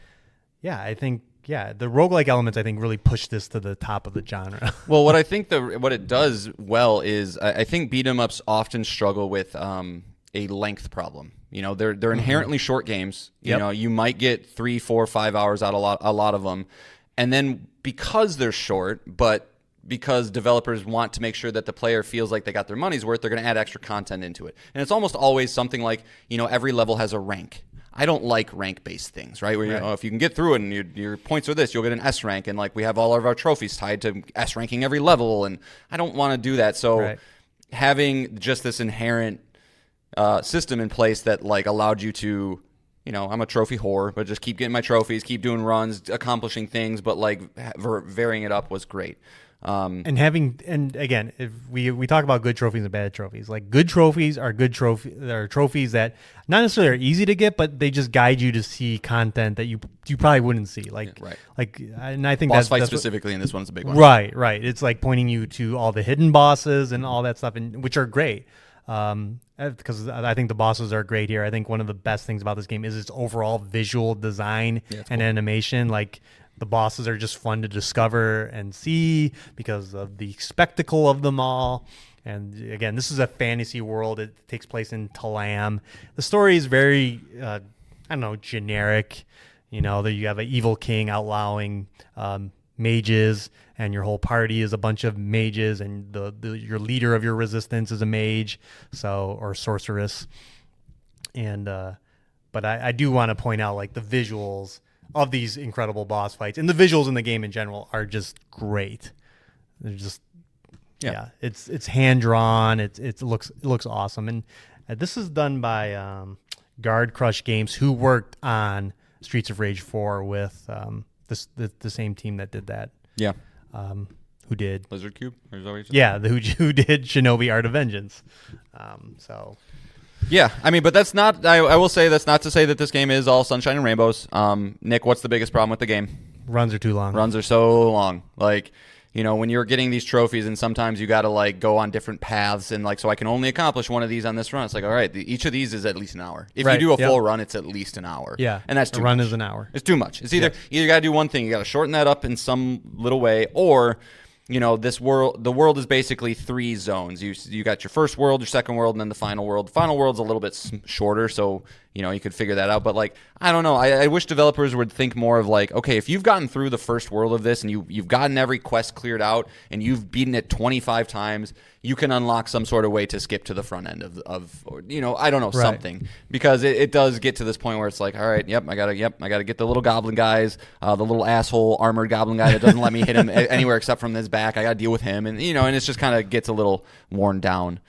I think. Yeah, the roguelike elements, I think, really push this to the top of the genre. Well, what I think what it does well is I think beat 'em ups often struggle with a length problem. They're inherently short games. You might get 3, 4, 5 hours out a lot of them, and then because they're short, but because developers want to make sure that the player feels like they got their money's worth, they're going to add extra content into it. And it's almost always something like every level has a rank. I don't like rank-based things, right? Where if you can get through it and your points are this, you'll get an S rank, and like we have all of our trophies tied to S ranking every level, and I don't want to do that. So having just this inherent system in place that like allowed you to, I'm a trophy whore, but just keep getting my trophies, keep doing runs, accomplishing things, but like varying it up was great. And again, if we talk about good trophies and bad trophies, like good trophies are trophies that not necessarily are easy to get, but they just guide you to see content that you probably wouldn't see. And I think boss fight specifically in this one's a big one. Right. It's like pointing you to all the hidden bosses and all that stuff, and which are great. Because I think the bosses are great here. I think one of the best things about this game is its overall visual design and animation. Like the bosses are just fun to discover and see because of the spectacle of them all. And again, this is a fantasy world. It takes place in Talam. The story is very, generic. You have an evil king outlawing mages, and your whole party is a bunch of mages, and your leader of your resistance is a mage, or sorceress. And but I do want to point out like the visuals of these incredible boss fights, and the visuals in the game in general are just great. They're just it's hand drawn. It looks awesome, and this is done by Guard Crush Games, who worked on Streets of Rage 4 with the same team that did that. Yeah. Who did Blizzard Cube? Or is that what you said? Yeah, who did Shinobi Art of Vengeance. Yeah, I mean, but that's not. I will say that's not to say that this game is all sunshine and rainbows. Nick, what's the biggest problem with the game? Runs are too long. Runs are so long. Like, when you're getting these trophies, and sometimes you got to like go on different paths, and like, so I can only accomplish one of these on this run. It's like, all right, each of these is at least an hour. If you do a full run, it's at least an hour. Yeah, and that's too run much. Is an hour. It's too much. It's either got to do one thing, you got to shorten that up in some little way, or the world is basically 3 zones. You got your first world, your second world, and then the final world. The final world's a little bit shorter, so you could figure that out. But like, I don't know. I wish developers would think more of like, okay, if you've gotten through the first world of this and you've gotten every quest cleared out and you've beaten it 25 times, you can unlock some sort of way to skip to the front end of I don't know, something, because it does get to this point where it's like, all right, I gotta get the little goblin guys, the little asshole armored goblin guy that doesn't let me hit him anywhere except from his back. I gotta deal with him, and and it's just kind of gets a little worn down.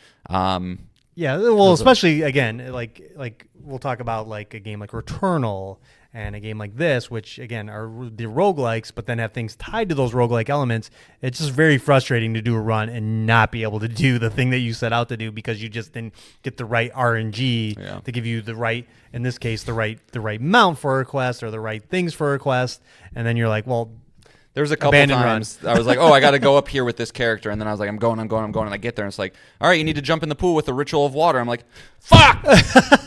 Yeah, well, especially again, like we'll talk about like a game like Returnal and a game like this, which again are the roguelikes, but then have things tied to those roguelike elements. It's just very frustrating to do a run and not be able to do the thing that you set out to do because you just didn't get the right RNG to give you the right, in this case, the right mount for a quest or the right things for a quest, and then you're like, well. There was a couple times I was like, oh, I got to go up here with this character. And then I was like, I'm going. And I get there, and it's like, all right, you need to jump in the pool with the Ritual of Water. I'm like, fuck! I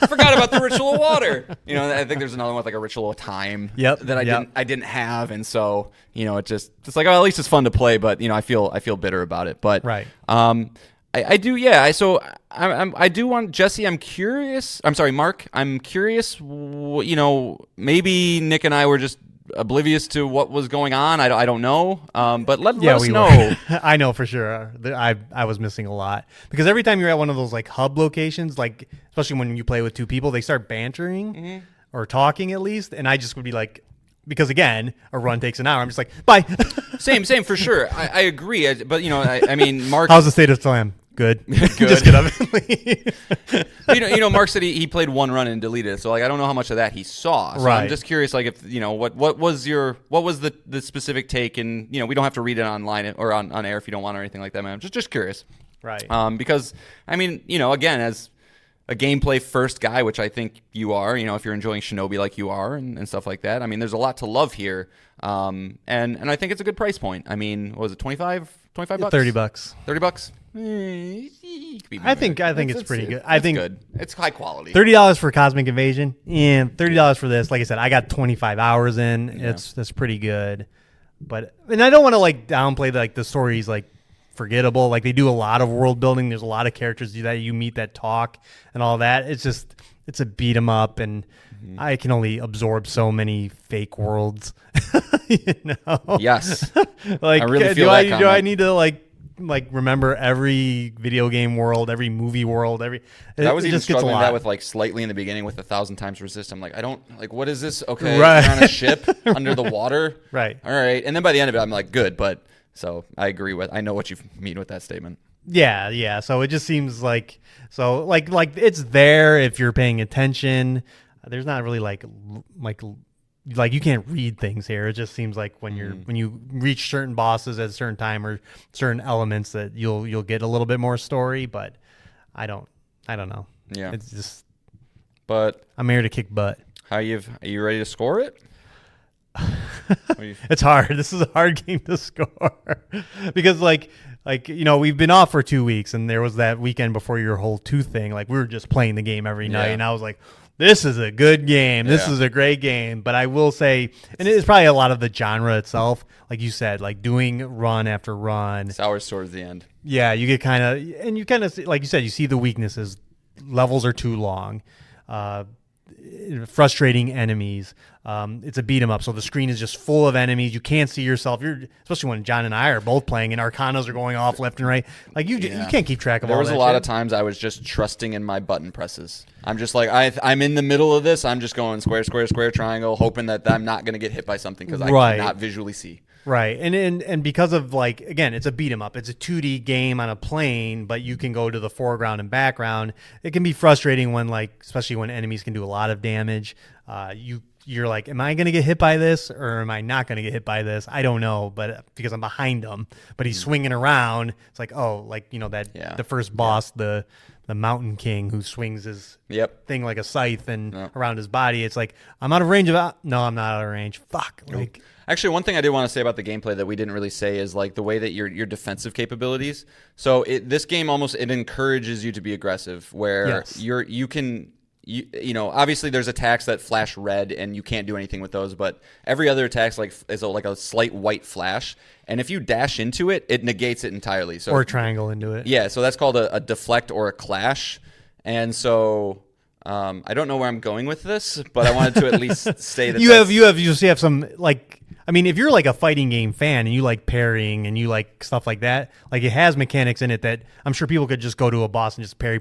forgot about the Ritual of Water. I think there's another one with like a Ritual of Time that I didn't it's like, oh, at least it's fun to play, but, I feel bitter about it. But I do, yeah. So I do want Jesse. I'm curious. I'm sorry, Mark. I'm curious. Maybe Nick and I were just oblivious to what was going on. I don't know. But let us we know. were. I know for sure. I was missing a lot because every time you're at one of those like hub locations, like especially when you play with two people, they start bantering or talking at least, and I just would be like, because again, a run takes an hour. I'm just like, bye. Same for sure. I agree. But I mean, Mark. How's the state of slam? Good. Good. Just get up and leave. Mark said he played one run and deleted it. So like I don't know how much of that he saw. So right. I'm just curious, like if what was the specific take, and we don't have to read it online or on air if you don't want or anything like that, man. I'm just curious. Right. Because I mean, again, as a gameplay first guy, which I think you are, if you're enjoying Shinobi like you are and stuff like that. I mean, there's a lot to love here. And I think it's a good price point. I mean, what was it, 25 bucks? $30. $30? I think it's pretty good. I think good. It's high quality. $30 for Cosmic Invasion and $30 for this. Like I said, I got 25 hours in. Yeah. That's pretty good. And I don't want to like downplay like the story's like forgettable. Like they do a lot of world building. There's a lot of characters that you meet that talk and all that. It's a beat 'em up, and I can only absorb so many fake worlds. Yes. Like I really feel do that comment. I need to like remember every video game world, every movie world, I was even just gets a struggling with lot. that with like slightly in the beginning with 1,000 times resist. I'm like, I don't like, what is this? Okay, Right. you're on a ship under the water. Right. All right. And then by the end of it, I'm like, good. But so I know what you mean with that statement. Yeah. So it just seems like it's there if you're paying attention. There's not really like you can't read things here. It just seems like when you reach certain bosses at a certain time or certain elements that you'll get a little bit more story. But I don't know. Yeah. It's just. But I'm here to kick butt. are you ready to score it? It's hard. This is a hard game to score because we've been off for 2 weeks, and there was that weekend before your whole 2 thing. Like we were just playing the game every night, and I was like, this is a good game. This is a great game. But I will say, and it's probably a lot of the genre itself, like you said, like doing run after run. Sours towards the end. Yeah, you get kind of, like you said, you see the weaknesses. Levels are too long. Frustrating enemies. It's a beat 'em up, so the screen is just full of enemies. You can't see yourself. Especially when John and I are both playing, and Arcanas are going off left and right. Like you can't keep track of all that. There was a lot of times I was just trusting in my button presses. I'm just like I'm in the middle of this. I'm just going square, square, square, triangle, hoping that I'm not going to get hit by something because I cannot visually see. Right, and because of again, it's a beat 'em up. It's a 2D game on a plane, but you can go to the foreground and background. It can be frustrating when especially when enemies can do a lot of damage. You're like, am I going to get hit by this or am I not going to get hit by this? I don't know, but because I'm behind him, but he's swinging around. It's like, the first boss, the Mountain King who swings his thing like a scythe and around his body. It's like, I'm out of range no, I'm not out of range. Fuck. Actually, one thing I did want to say about the gameplay that we didn't really say is like the way that your defensive capabilities. So this game it encourages you to be aggressive, where you can. Obviously there's attacks that flash red and you can't do anything with those, but every other attack is like a slight white flash, and if you dash into it, it negates it entirely. So or triangle into it. Yeah, so that's called a deflect or a clash. And so I don't know where I'm going with this, but I wanted to at least say that you have some if you're like a fighting game fan and you like parrying and you like stuff like that, like it has mechanics in it that I'm sure people could just go to a boss and just parry.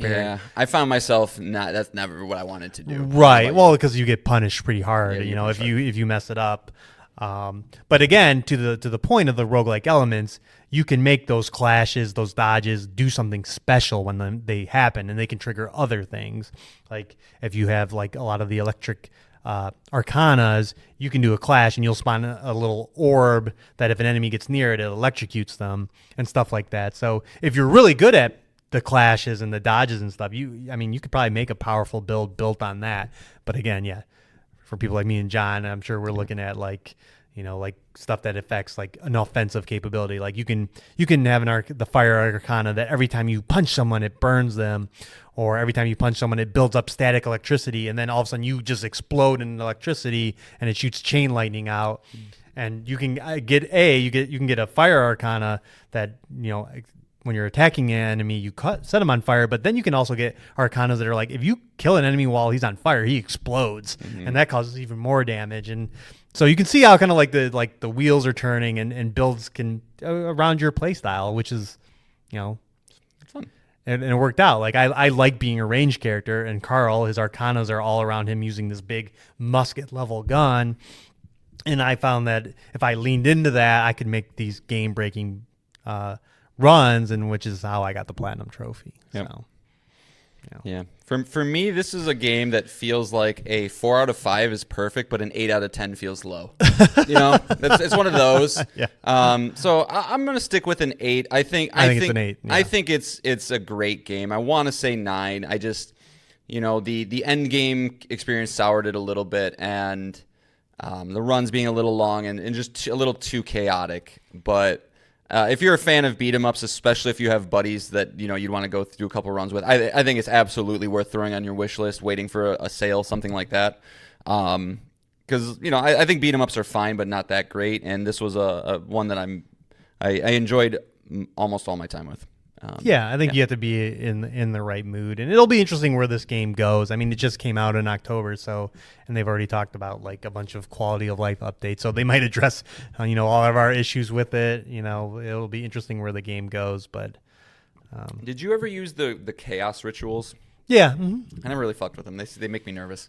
Yeah, I found myself that's never what I wanted to do. Right. Well, because you get punished pretty hard, if you mess it up. But again, to the point of the roguelike elements, you can make those clashes, those dodges do something special when they happen, and they can trigger other things. Like if you have like a lot of the electric arcanas, you can do a clash and you'll spawn a little orb that if an enemy gets near it, it electrocutes them and stuff like that. So if you're really good at the clashes and the dodges and stuff, you could probably make a powerful build built on that. But again, for people like me and John, I'm sure we're looking at like stuff that affects like an offensive capability. Like you can have the fire arcana that every time you punch someone, it burns them, or every time you punch someone, it builds up static electricity, and then all of a sudden you just explode in electricity and it shoots chain lightning out. And you can get a fire arcana that when you're attacking an enemy, you set him on fire, but then you can also get arcanas that are like, if you kill an enemy while he's on fire, he explodes, and that causes even more damage. And So you can see how kind of like the wheels are turning and builds can around your play style, which is, It's fun. and it worked out. Like I like being a ranged character, and Carl, his arcanas are all around him using this big musket level gun. And I found that if I leaned into that, I could make these game breaking runs, and which is how I got the platinum trophy. Yep. So, Yeah. For me, this is a game that feels like a 4 out of 5 is perfect, but an 8 out of 10 feels low. It's one of those. Yeah. So I'm gonna stick with an 8. I think it's an 8. Yeah. I think it's a great game. I want to say 9. I just, the end game experience soured it a little bit, and the runs being a little long and just a little too chaotic. But if you're a fan of beat 'em ups, especially if you have buddies that you'd want to go through a couple runs with, I think it's absolutely worth throwing on your wish list, waiting for a sale, something like that. Because I think beat 'em ups are fine, but not that great. And this was a one that I enjoyed almost all my time with. I think you have to be in the right mood, and it'll be interesting where this game goes. I mean, it just came out in October, and they've already talked about like a bunch of quality of life updates, so they might address all of our issues with it. It'll be interesting where the game goes. But did you ever use the chaos rituals? Yeah, I never really fucked with them. They make me nervous.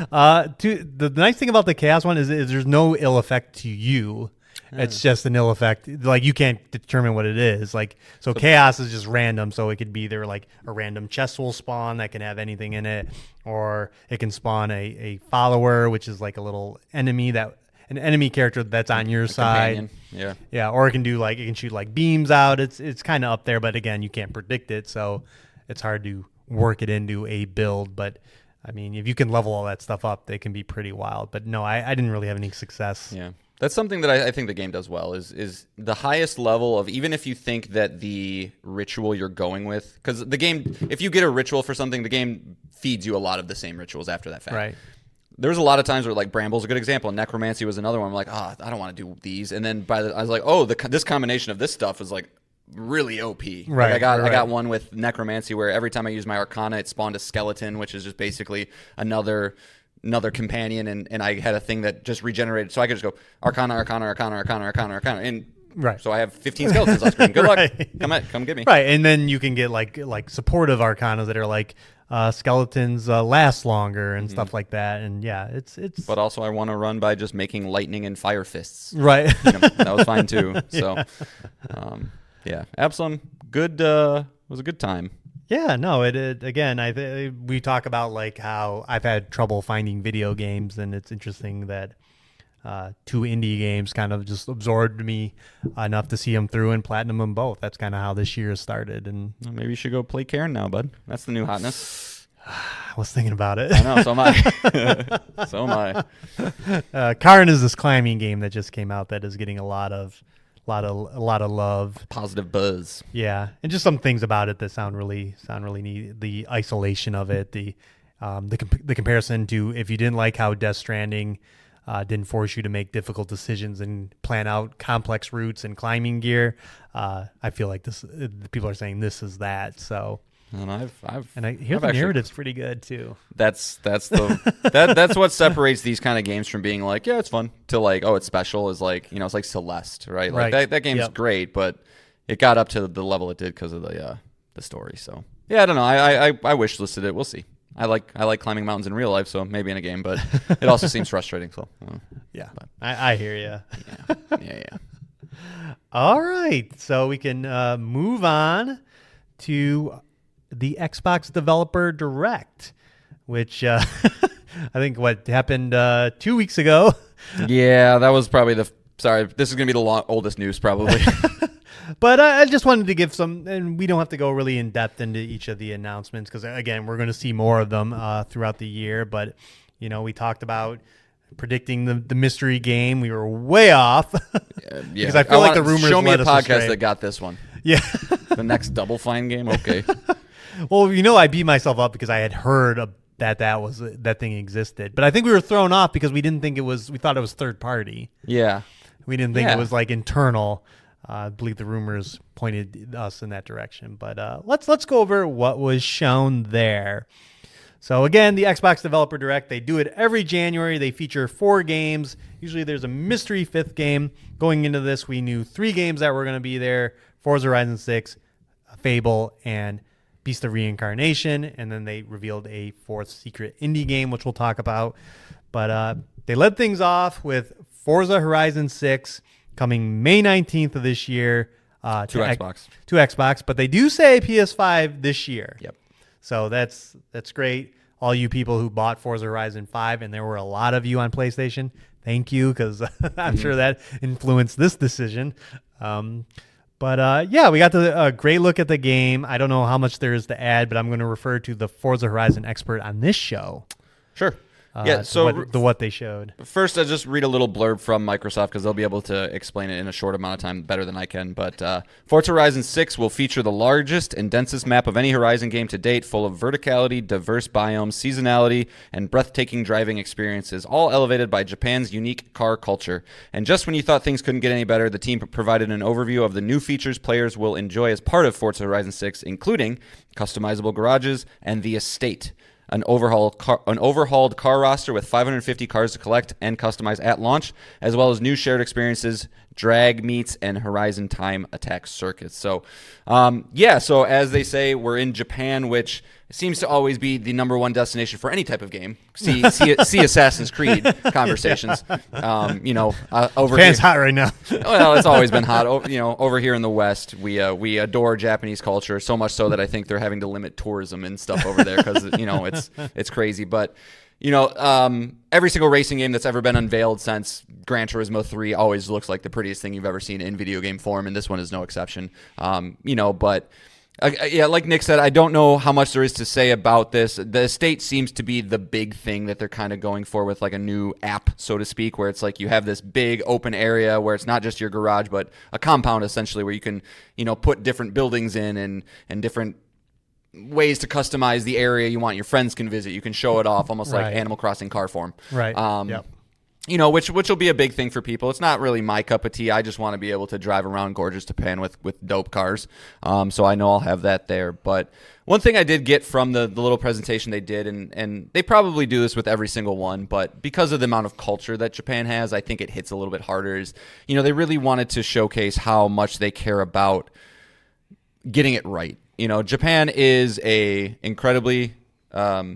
The nice thing about the chaos one is there's no ill effect to you. It's just an ill effect. Like you can't determine what it is. Like so chaos is just random. So it could be either like a random chest will spawn that can have anything in it, or it can spawn a follower, which is like a little enemy an enemy character that's on your side. Companion. Yeah. Or it can shoot like beams out. It's kind of up there, but again, you can't predict it, so it's hard to work it into a build. But I mean, if you can level all that stuff up, they can be pretty wild. But no, I didn't really have any success. Yeah. That's something that I think the game does well is the highest level of, even if you think that the ritual you're going with, because the game, if you get a ritual for something, the game feeds you a lot of the same rituals after that fact. Right. There's a lot of times where like Bramble's a good example, and Necromancy was another one. I'm like, I don't want to do these, and then I was like, this combination of this stuff is like really OP. Right. Like I got one with Necromancy where every time I use my Arcana, it spawned a skeleton, which is just basically another companion, and I had a thing that just regenerated, so I could just go Arcana, and so I have 15 skeletons on screen. Good luck, come get me. Right, and then you can get like supportive Arcanas that are like skeletons last longer and stuff like that, and it's. But also, I want to run by just making lightning and fire fists. Right, that was fine too. So, Absolum, good was a good time. Yeah, no, it again. We talk about like how I've had trouble finding video games, and it's interesting that 2 indie games kind of just absorbed me enough to see them through and platinum them both. That's kind of how this year started. And maybe you should go play Cairn now, bud. That's the new hotness. I was thinking about it. I know, so am I. So am I. Cairn is this climbing game that just came out that is getting a lot of love, positive buzz. Yeah, and just some things about it that sound really neat. The isolation of it, the comparison to if you didn't like how Death Stranding didn't force you to make difficult decisions and plan out complex routes and climbing gear. I feel like people are saying this is that. So. And I hear the narrative's pretty good too. That's that's what separates these kind of games from being like, yeah, it's fun, to like, oh, it's special, is like, it's like Celeste, right? Like that game's great, but it got up to the level it did because of the story. So yeah, I don't know. I wish listed it. We'll see. I like climbing mountains in real life, so maybe in a game, but it also seems frustrating. So yeah, I hear you. Yeah. All right, so we can move on to the Xbox Developer Direct, which I think what happened 2 weeks ago. Yeah, that was probably this is going to be the oldest news probably. But I just wanted to give some, and we don't have to go really in depth into each of the announcements because, again, we're going to see more of them throughout the year. But, we talked about predicting the mystery game. We were way off. Because I feel like the rumors show me a led us podcast astray. that got this one. Yeah. The next Double Fine game? Okay. Well, I beat myself up because I had heard that thing existed. But I think we were thrown off because we didn't think we thought it was third party. Yeah. We didn't think it was like internal. I believe the rumors pointed us in that direction. But let's go over what was shown there. So again, the Xbox Developer Direct, they do it every January. They feature 4 games. Usually there's a mystery 5th game. Going into this, we knew 3 games that were going to be there: Forza Horizon 6, Fable, and Beast of Reincarnation. And then they revealed a 4th secret indie game, which we'll talk about. But they led things off with Forza Horizon 6 coming May 19th of this year. To Xbox. To Xbox, but they do say PS5 this year. Yep. So that's great. All you people who bought Forza Horizon 5, and there were a lot of you on PlayStation, thank you, because I'm sure that influenced this decision. But yeah, we got a great look at the game. I don't know how much there is to add, but I'm going to refer to the Forza Horizon expert on this show. Sure. Yeah, so what they showed. First, I'll just read a little blurb from Microsoft because they'll be able to explain it in a short amount of time better than I can. But Forza Horizon 6 will feature the largest and densest map of any Horizon game to date, full of verticality, diverse biomes, seasonality, and breathtaking driving experiences, all elevated by Japan's unique car culture. And just when you thought things couldn't get any better, the team provided an overview of the new features players will enjoy as part of Forza Horizon 6, including customizable garages and the estate. An overhauled car roster with 550 cars to collect and customize at launch, as well as new shared experiences, drag meets, and Horizon Time Attack circuits. So, so as they say, we're in Japan, which seems to always be the number one destination for any type of game. See Assassin's Creed conversations. Over Japan's hot right now. Well, it's always been hot. Over here in the West, we adore Japanese culture so much so that I think they're having to limit tourism and stuff over there because it's crazy. But every single racing game that's ever been unveiled since Gran Turismo 3 always looks like the prettiest thing you've ever seen in video game form, and this one is no exception. But. Like Nick said, I don't know how much there is to say about this. The estate seems to be the big thing that they're kind of going for with like a new app, so to speak, where it's like you have this big open area where it's not just your garage, but a compound essentially where you can, put different buildings in and different ways to customize the area you want your friends can visit. You can show it off almost like Animal Crossing car form. Right. Yep. Which will be a big thing for people. It's not really my cup of tea. I just want to be able to drive around gorgeous Japan with dope cars. So I know I'll have that there. But one thing I did get from the little presentation they did, and they probably do this with every single one, but because of the amount of culture that Japan has, I think it hits a little bit harder, is, they really wanted to showcase how much they care about getting it right. Japan is a incredibly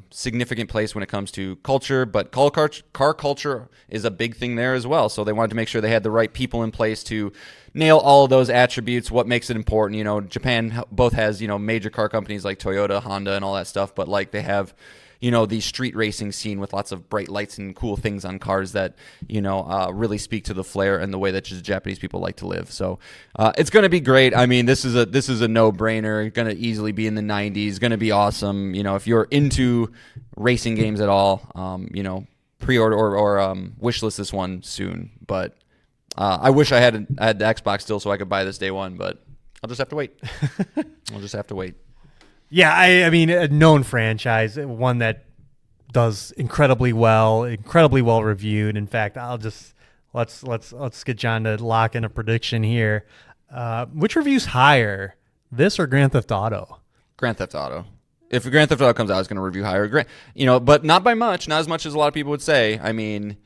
significant place when it comes to culture, but car culture is a big thing there as well. So they wanted to make sure they had the right people in place to nail all of those attributes, what makes it important. Japan both has, major car companies like Toyota, Honda, and all that stuff, but like they have, the street racing scene with lots of bright lights and cool things on cars that, really speak to the flair and the way that just Japanese people like to live. So it's going to be great. I mean, this is a no-brainer. Going to easily be in the 90s. Going to be awesome. If you're into racing games at all, pre-order or wishlist this one soon. But I wish I had the Xbox still so I could buy this day one, but I'll just have to wait. Yeah, I mean, a known franchise, one that does incredibly well reviewed. In fact, let's get John to lock in a prediction here. Which review's higher, this or Grand Theft Auto? Grand Theft Auto. If Grand Theft Auto comes out, it's going to review higher. But not by much, not as much as a lot of people would say. I mean,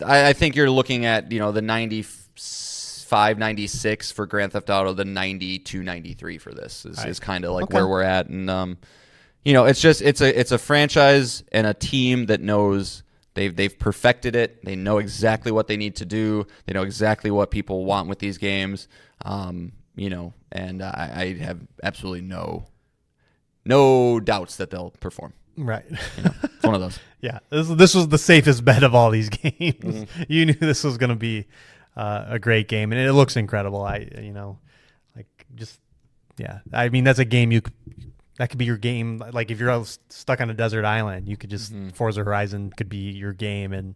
I think you're looking at the 95, 96 for Grand Theft Auto, the 92, 93 for this is kind of like where we're at. And, it's a franchise and a team that knows they've perfected it. They know exactly what they need to do. They know exactly what people want with these games. And I have absolutely no doubts that they'll perform. Right. It's one of those. Yeah. This was the safest bet of all these games. Mm-hmm. You knew this was going to be a great game, and it looks incredible. I mean, that's a game that could be your game. Like if you're stuck on a desert island, you could just Forza Horizon could be your game, and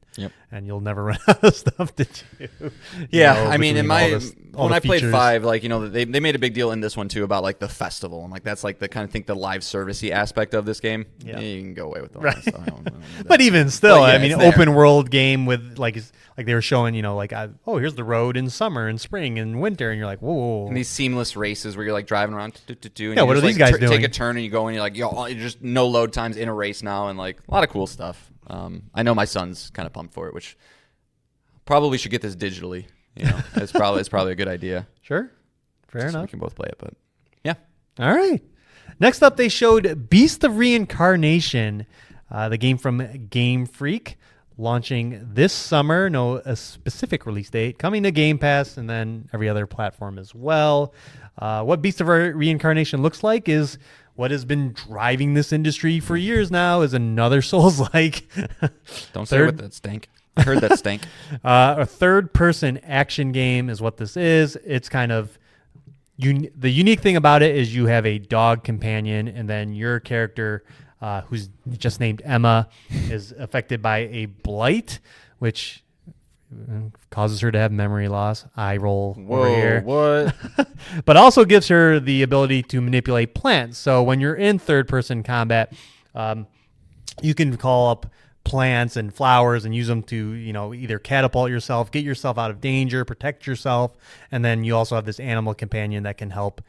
you'll never run out of stuff to do. I mean, when I played 5, they made a big deal in this one too about like the festival, and like that's like the kind of think the live servicey aspect of this game. Yeah, you can go away with all that stuff. I don't but even still, I mean, open world game with like they were showing, here's the road in summer and spring and winter, and you're like, whoa. And these seamless races where you're like driving around, what are these guys doing? Take a turn turn and you go and you're like, yo, you're just no load times in a race now, and like a lot of cool stuff. I know my son's kind of pumped for it, which probably should get this digitally. You know, it's probably a good idea. Sure. Fair enough. We can both play it, but yeah. All right. Next up, they showed Beast of Reincarnation, the game from Game Freak, launching this summer. No a specific release date. Coming to Game Pass and then every other platform as well. What Beast of Reincarnation looks like is what has been driving this industry for years now, is another Souls-like. Don't say what that stank. I heard that stank. A third-person action game is what this is. It's kind of the unique thing about it is you have a dog companion, and then your character, who's just named Emma, is affected by a blight, which causes her to have memory loss. Eye roll over here. What? But also gives her the ability to manipulate plants. So when you're in third-person combat, you can call up plants and flowers and use them to, either catapult yourself, get yourself out of danger, protect yourself, and then you also have this animal companion that can help.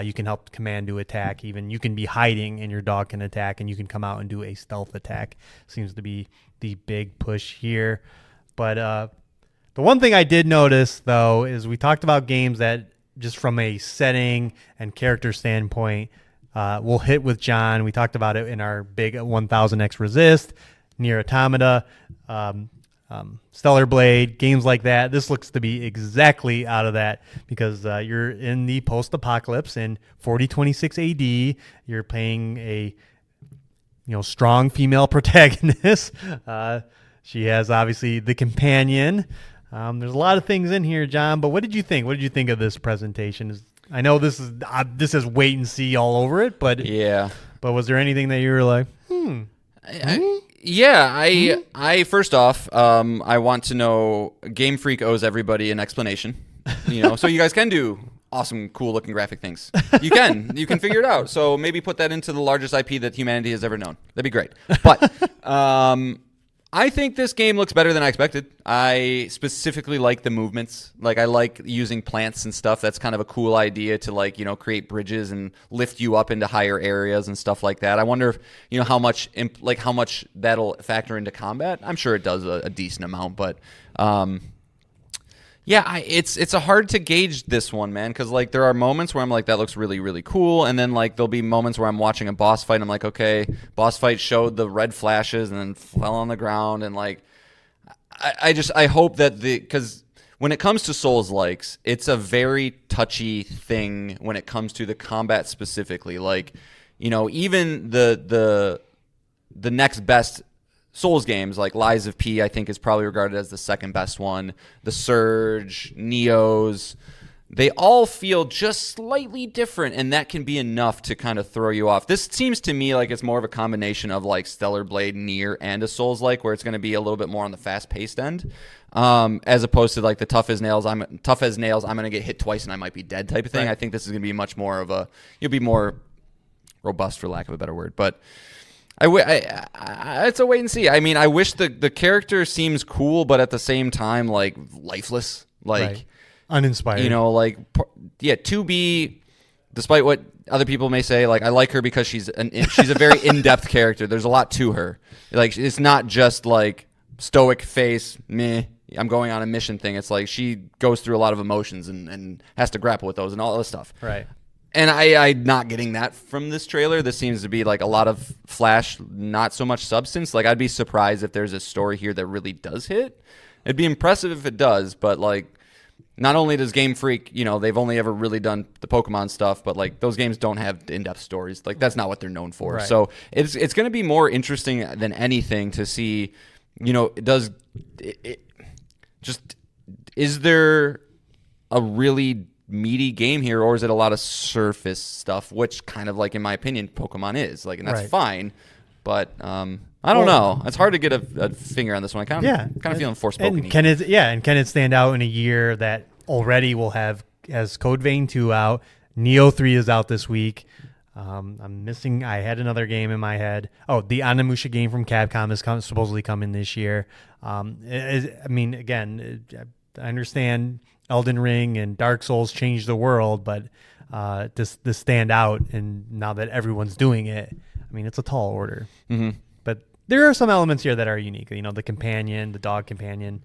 You can help command to attack. Even you can be hiding and your dog can attack, and you can come out and do a stealth attack. Seems to be the big push here. But the one thing I did notice, though, is we talked about games that just from a setting and character standpoint will hit with John. We talked about it in our big 1000X Resist, Nier Automata, Stellar Blade, games like that. This looks to be exactly out of that because you're in the post-apocalypse in 4026 AD. You're playing a strong female protagonist. She has obviously the companion. There's a lot of things in here, John. But what did you think? What did you think of this presentation? I know this is wait and see all over it, but yeah. But was there anything that you were like, I first off, I want to know. Game Freak owes everybody an explanation, so you guys can do awesome, cool looking graphic things. You can figure it out. So maybe put that into the largest IP that humanity has ever known. That'd be great. But I think this game looks better than I expected. I specifically like the movements. Like I like using plants and stuff. That's kind of a cool idea to create bridges and lift you up into higher areas and stuff like that. I wonder if how much that'll factor into combat. I'm sure it does a decent amount, but it's a hard to gauge this one, man, because there are moments where I'm like, that looks really, really cool, and then there'll be moments where I'm watching a boss fight and I'm like, okay, boss fight showed the red flashes and then fell on the ground, and I hope that because when it comes to Souls-likes, it's a very touchy thing when it comes to the combat specifically. Even the next best Souls games like Lies of P, I think, is probably regarded as the second best one. The Surge, Neos, they all feel just slightly different, and that can be enough to kind of throw you off. This seems to me like it's more of a combination of Stellar Blade, Nier, and a Souls-like, where it's going to be a little bit more on the fast-paced end, as opposed to the tough as nails. I'm going to get hit twice and I might be dead type of thing. Right. I think this is going to be much more of you'll be more robust, for lack of a better word, but. It's a wait and see. I mean, I wish the character seems cool, but at the same time, lifeless, right. Uninspired. 2B, despite what other people may say, I like her because she's a very in-depth character. There's a lot to her. It's not just stoic face, meh, I'm going on a mission thing. It's she goes through a lot of emotions and has to grapple with those and all this stuff. Right. And I'm not getting that from this trailer. This seems to be a lot of flash, not so much substance. I'd be surprised if there's a story here that really does hit. It'd be impressive if it does, but not only does Game Freak, they've only ever really done the Pokemon stuff, but those games don't have in-depth stories. That's not what they're known for. Right. So it's going to be more interesting than anything to see, is there a really meaty game here, or is it a lot of surface stuff, which kind of in my opinion Pokemon is and that's right. Fine, but I don't know, it's hard to get a finger on this one. I kind of feeling Forspoken. And can it stand out in a year that already will have as Code Vein 2 out, Neo 3 is out this week. I had another game in my head. Oh, the Onimusha game from Capcom is supposedly coming this year. I understand Elden Ring and Dark Souls changed the world, but to stand out. And now that everyone's doing it, I mean, it's a tall order. Mm-hmm. But there are some elements here that are unique. You know, the companion, the dog companion.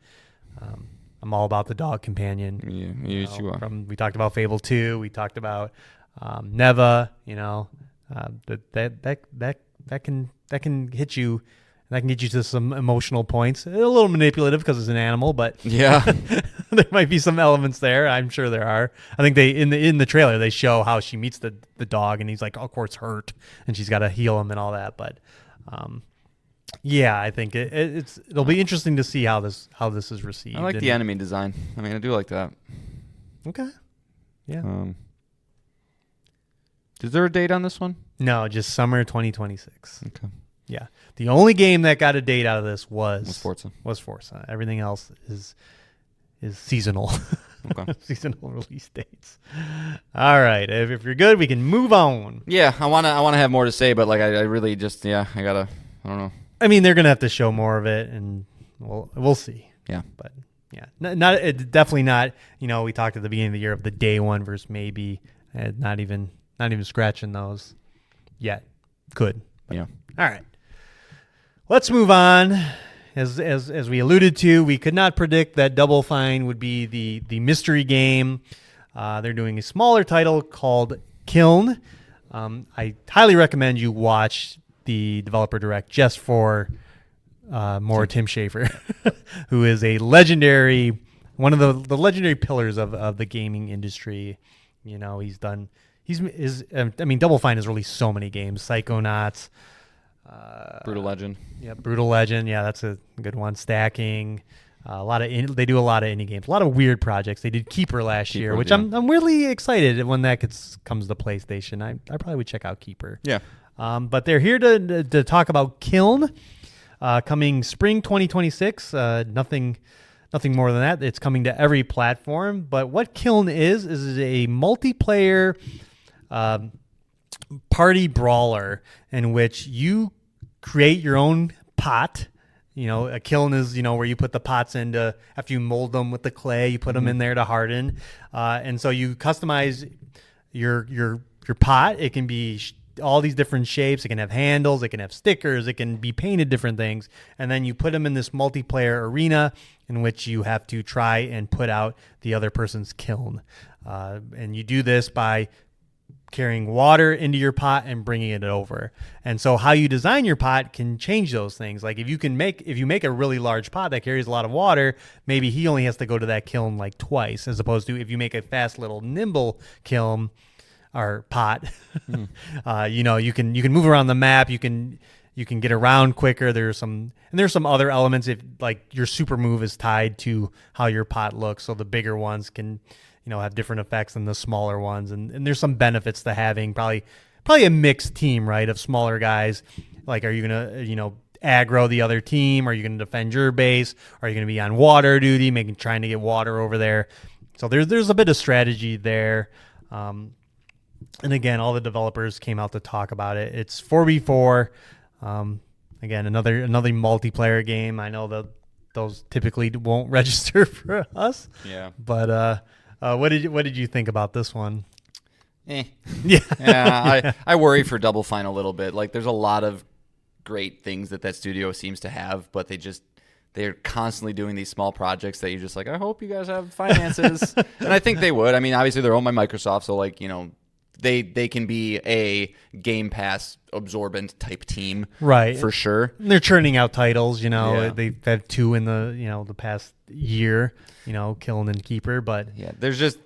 I'm all about the dog companion. Yeah, yes, you are. We talked about Fable 2. We talked about Neva. You know, that can hit you. That can get you to some emotional points. A little manipulative because it's an animal, but Yeah. there might be some elements there. I'm sure there are. I think they in the trailer they show how she meets the dog, and he's like, of course, hurt, and she's got to heal him and all that. But yeah, I think it'll be interesting to see how this is received. I like the enemy design. I mean, I do like that. Okay. Yeah. Is there a date on this one? No, just summer 2026. Okay. Yeah. The only game that got a date out of this was Forza. Everything else is seasonal. Okay. Seasonal release dates. All right. If you're good, we can move on. Yeah, I wanna have more to say, but like I really just I don't know. I mean, they're gonna have to show more of it, and we'll see. Yeah. But yeah, definitely not. You know, we talked at the beginning of the year of the day one versus maybe. Not even scratching those yet. Could. But, yeah. All right. Let's move on. As we alluded to, we could not predict that Double Fine would be the mystery game. They're doing a smaller title called Kiln. I highly recommend you watch the developer direct just for more Tim Schafer, who is a legendary, one of the legendary pillars of the gaming industry. You know, Double Fine has released so many games. Psychonauts. Brutal Legend. Yeah, Brutal Legend. Yeah, that's a good one. Stacking. They do a lot of indie games. A lot of weird projects. They did Keeper last year, which I'm really excited when that comes to PlayStation. I probably would check out Keeper. Yeah. But they're here to talk about Kiln, coming spring 2026. Nothing more than that. It's coming to every platform. But what Kiln is a multiplayer party brawler in which you create your own pot. You know, a kiln is, where you put the pots into, after you mold them with the clay, you put them in there to harden. And so you customize your pot. It can be all these different shapes. It can have handles. It can have stickers. It can be painted different things. And then you put them in this multiplayer arena in which you have to try and put out the other person's kiln. And you do this by carrying water into your pot and bringing it over. And so how you design your pot can change those things. Like if you make a really large pot that carries a lot of water, maybe he only has to go to that kiln like twice, as opposed to if you make a fast little nimble kiln or pot, you can move around the map. You can get around quicker. There's some other elements. If like your super move is tied to how your pot looks, so the bigger ones can have different effects than the smaller ones. And there's some benefits to having probably a mixed team, right, of smaller guys. Like, are you going to, aggro the other team? Are you going to defend your base? Are you going to be on water duty, trying to get water over there? So there's a bit of strategy there. And again, all the developers came out to talk about it. It's 4v4. Again, another multiplayer game. I know that those typically won't register for us. Yeah. But what did you think about this one? Yeah. Yeah. I worry for Double Fine a little bit. Like, there's a lot of great things that studio seems to have, but they're constantly doing these small projects that you're just like, I hope you guys have finances. And I think they would. I mean, obviously they're owned by Microsoft, so like, they can be a Game Pass absorbent type team, right? For sure. And they're churning out titles. Yeah. They've had 2 in the past year. Kiln and Keeper, but yeah,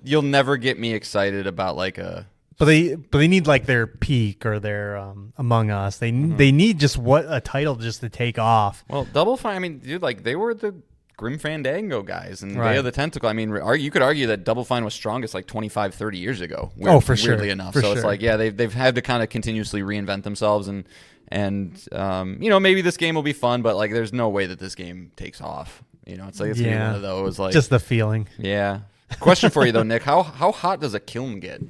you'll never get me excited about like a. But they need like their Peak or their Among Us. They need just a title just to take off. Well, Double Fine. I mean, dude, like they were the Grim Fandango guys and right. Day of the Tentacle. I mean, you could argue that Double Fine was strongest like 25, 30 years ago. For sure. Weirdly enough. It's like, yeah, they've had to kind of continuously reinvent themselves and maybe this game will be fun, but like there's no way that this game takes off. It's like it's gonna be one of those like just the feeling. Yeah. Question for you though, Nick. How hot does a kiln get?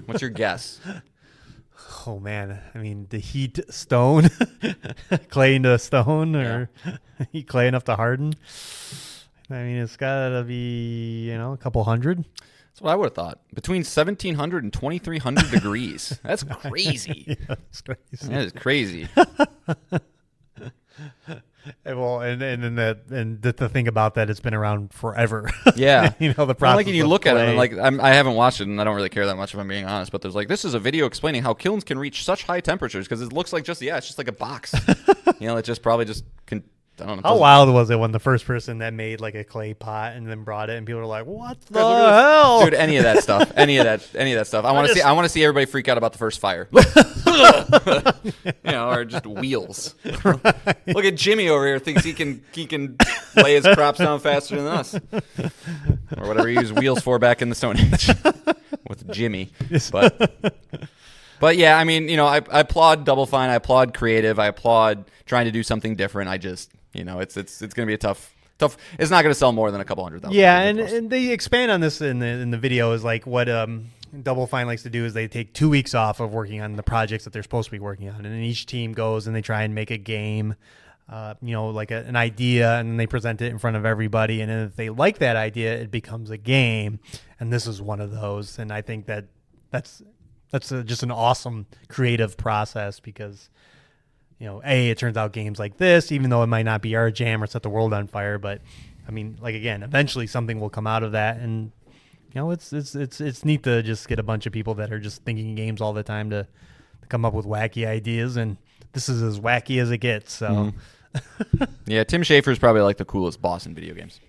What's your guess? Oh man, I mean, to heat stone, clay into stone, or heat clay enough to harden. I mean, it's gotta be a couple hundred. That's what I would have thought. Between 1,700 and 2,300 degrees. That's crazy. Yeah, that's crazy. That is crazy. And the thing about that, it's been around forever. Yeah. The Well, process. like, and you of look at it, play. and like I haven't watched it, and I don't really care that much if I'm being honest. But there's like, this is a video explaining how kilns can reach such high temperatures because it looks like it's just like a box. It just probably just can. I don't know. How wild was it when the first person that made like a clay pot and then brought it, and people were like, "What the hell, dude?" Any of that stuff. Any of that stuff. I want to see everybody freak out about the first fire. Or just wheels. Look at Jimmy over here. Thinks he can lay his crops down faster than us, or whatever he used wheels for back in the Stone Age with Jimmy. But yeah, I mean, I applaud Double Fine. I applaud creative. I applaud trying to do something different. I just, it's going to be a tough. It's not going to sell more than a couple 100,000. Yeah, and they expand on this in the video. Is like what Double Fine likes to do is they take 2 weeks off of working on the projects that they're supposed to be working on, and then each team goes and they try and make a game, like an idea, and then they present it in front of everybody, and then if they like that idea, it becomes a game, and this is one of those, and I think that's just an awesome creative process because. It turns out games like this, even though it might not be our jam or set the world on fire, but I mean, like again, eventually something will come out of that, and it's neat to just get a bunch of people that are just thinking games all the time to come up with wacky ideas, and this is as wacky as it gets. So, yeah, Tim Schafer is probably like the coolest boss in video games.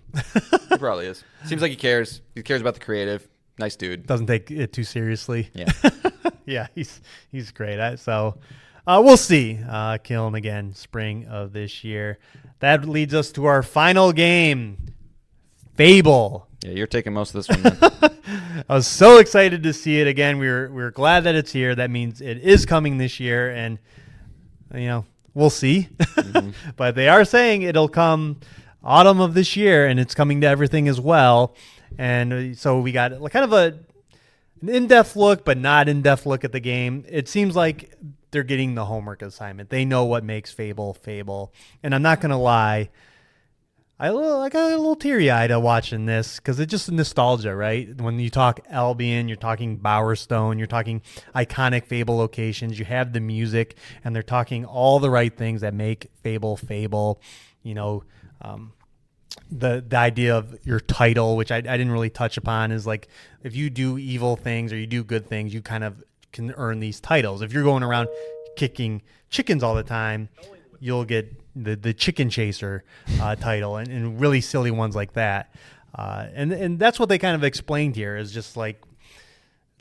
He probably is. Seems like he cares. He cares about the creative. Nice dude. Doesn't take it too seriously. Yeah, yeah, he's great. We'll see. Kiln again, spring of this year. That leads us to our final game, Fable. Yeah, you're taking most of this one. Then. I was so excited to see it again. We were glad that it's here. That means it is coming this year, and we'll see. Mm-hmm. But they are saying it'll come autumn of this year, and it's coming to everything as well. And so we got kind of an in-depth look, but not in-depth look at the game. It seems like they're getting the homework assignment. They know what makes Fable. And I'm not going to lie, I got a little teary-eyed watching this because it's just nostalgia, right? When you talk Albion, you're talking Bowerstone, you're talking iconic Fable locations, you have the music, and they're talking all the right things that make Fable. The idea of your title, which I didn't really touch upon, is like if you do evil things or you do good things, you kind of can earn these titles. If you're going around kicking chickens all the time, you'll get the chicken chaser title and really silly ones like that. And that's what they kind of explained here is just like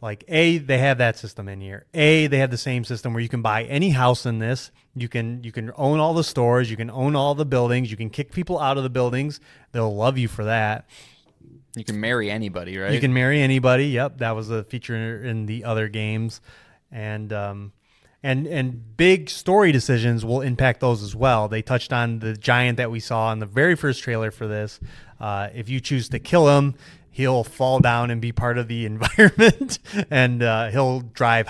they have that system in here. They have the same system where you can buy any house in this. You can own all the stores. You can own all the buildings. You can kick people out of the buildings. They'll love you for that. You can marry anybody, right? You can marry anybody. Yep, that was a feature in the other games, and big story decisions will impact those as well. They touched on the giant that we saw in the very first trailer for this. If you choose to kill him, he'll fall down and be part of the environment, and he'll drive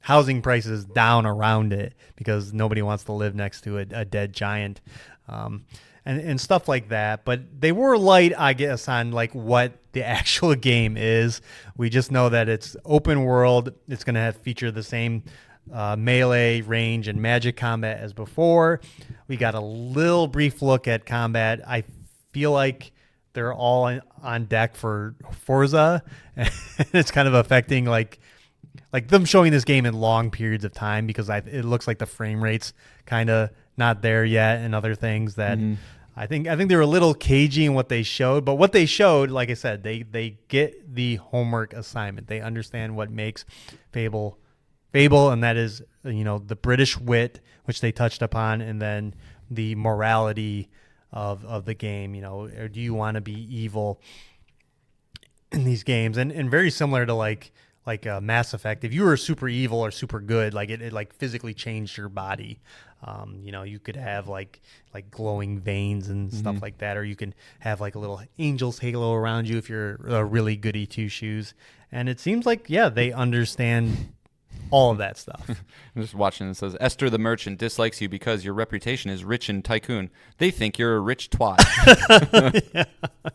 housing prices down around it because nobody wants to live next to a dead giant. And stuff like that. But they were light, I guess, on like what the actual game is. We just know that it's open world. It's going to feature the same melee, range, and magic combat as before. We got a little brief look at combat. I feel like they're all on deck for Forza. And it's kind of affecting like them showing this game in long periods of time because it looks like the frame rate's kind of not there yet and other things that... Mm-hmm. I think they were a little cagey in what they showed, but what they showed, like I said, they get the homework assignment. They understand what makes Fable, and that is the British wit, which they touched upon, and then the morality of the game. Or do you want to be evil in these games? And very similar to like Mass Effect. If you were super evil or super good, like it like physically changed your body. You could have like glowing veins and stuff like that, or you can have like a little angel's halo around you if you're a really goody two shoes. And it seems like, yeah, they understand all of that stuff. I'm just watching. It says Esther the merchant dislikes you because your reputation is rich and tycoon. They think you're a rich twat.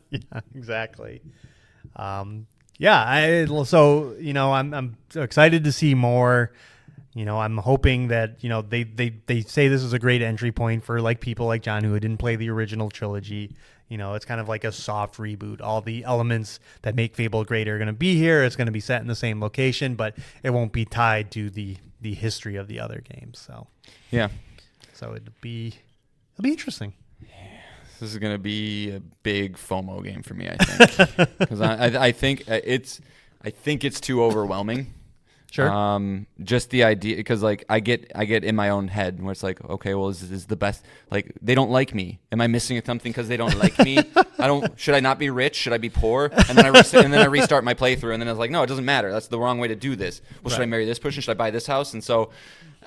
yeah, exactly. Yeah, so I'm excited to see more. I'm hoping that they say this is a great entry point for like people like John who didn't play the original trilogy. It's kind of like a soft reboot. All the elements that make Fable great are going to be here. It's going to be set in the same location, but it won't be tied to the history of the other games. So yeah, so it'll be interesting. This is going to be a big FOMO game for me, I think, because I think it's too overwhelming. Sure. Just the idea, because like I get in my own head where it's like, okay, well, this is the best. Like, they don't like me. Am I missing something because they don't like me? Should I not be rich? Should I be poor? And then I restart my playthrough, and then I was like, no, it doesn't matter. That's the wrong way to do this. Well, should I marry this person? Should I buy this house? And so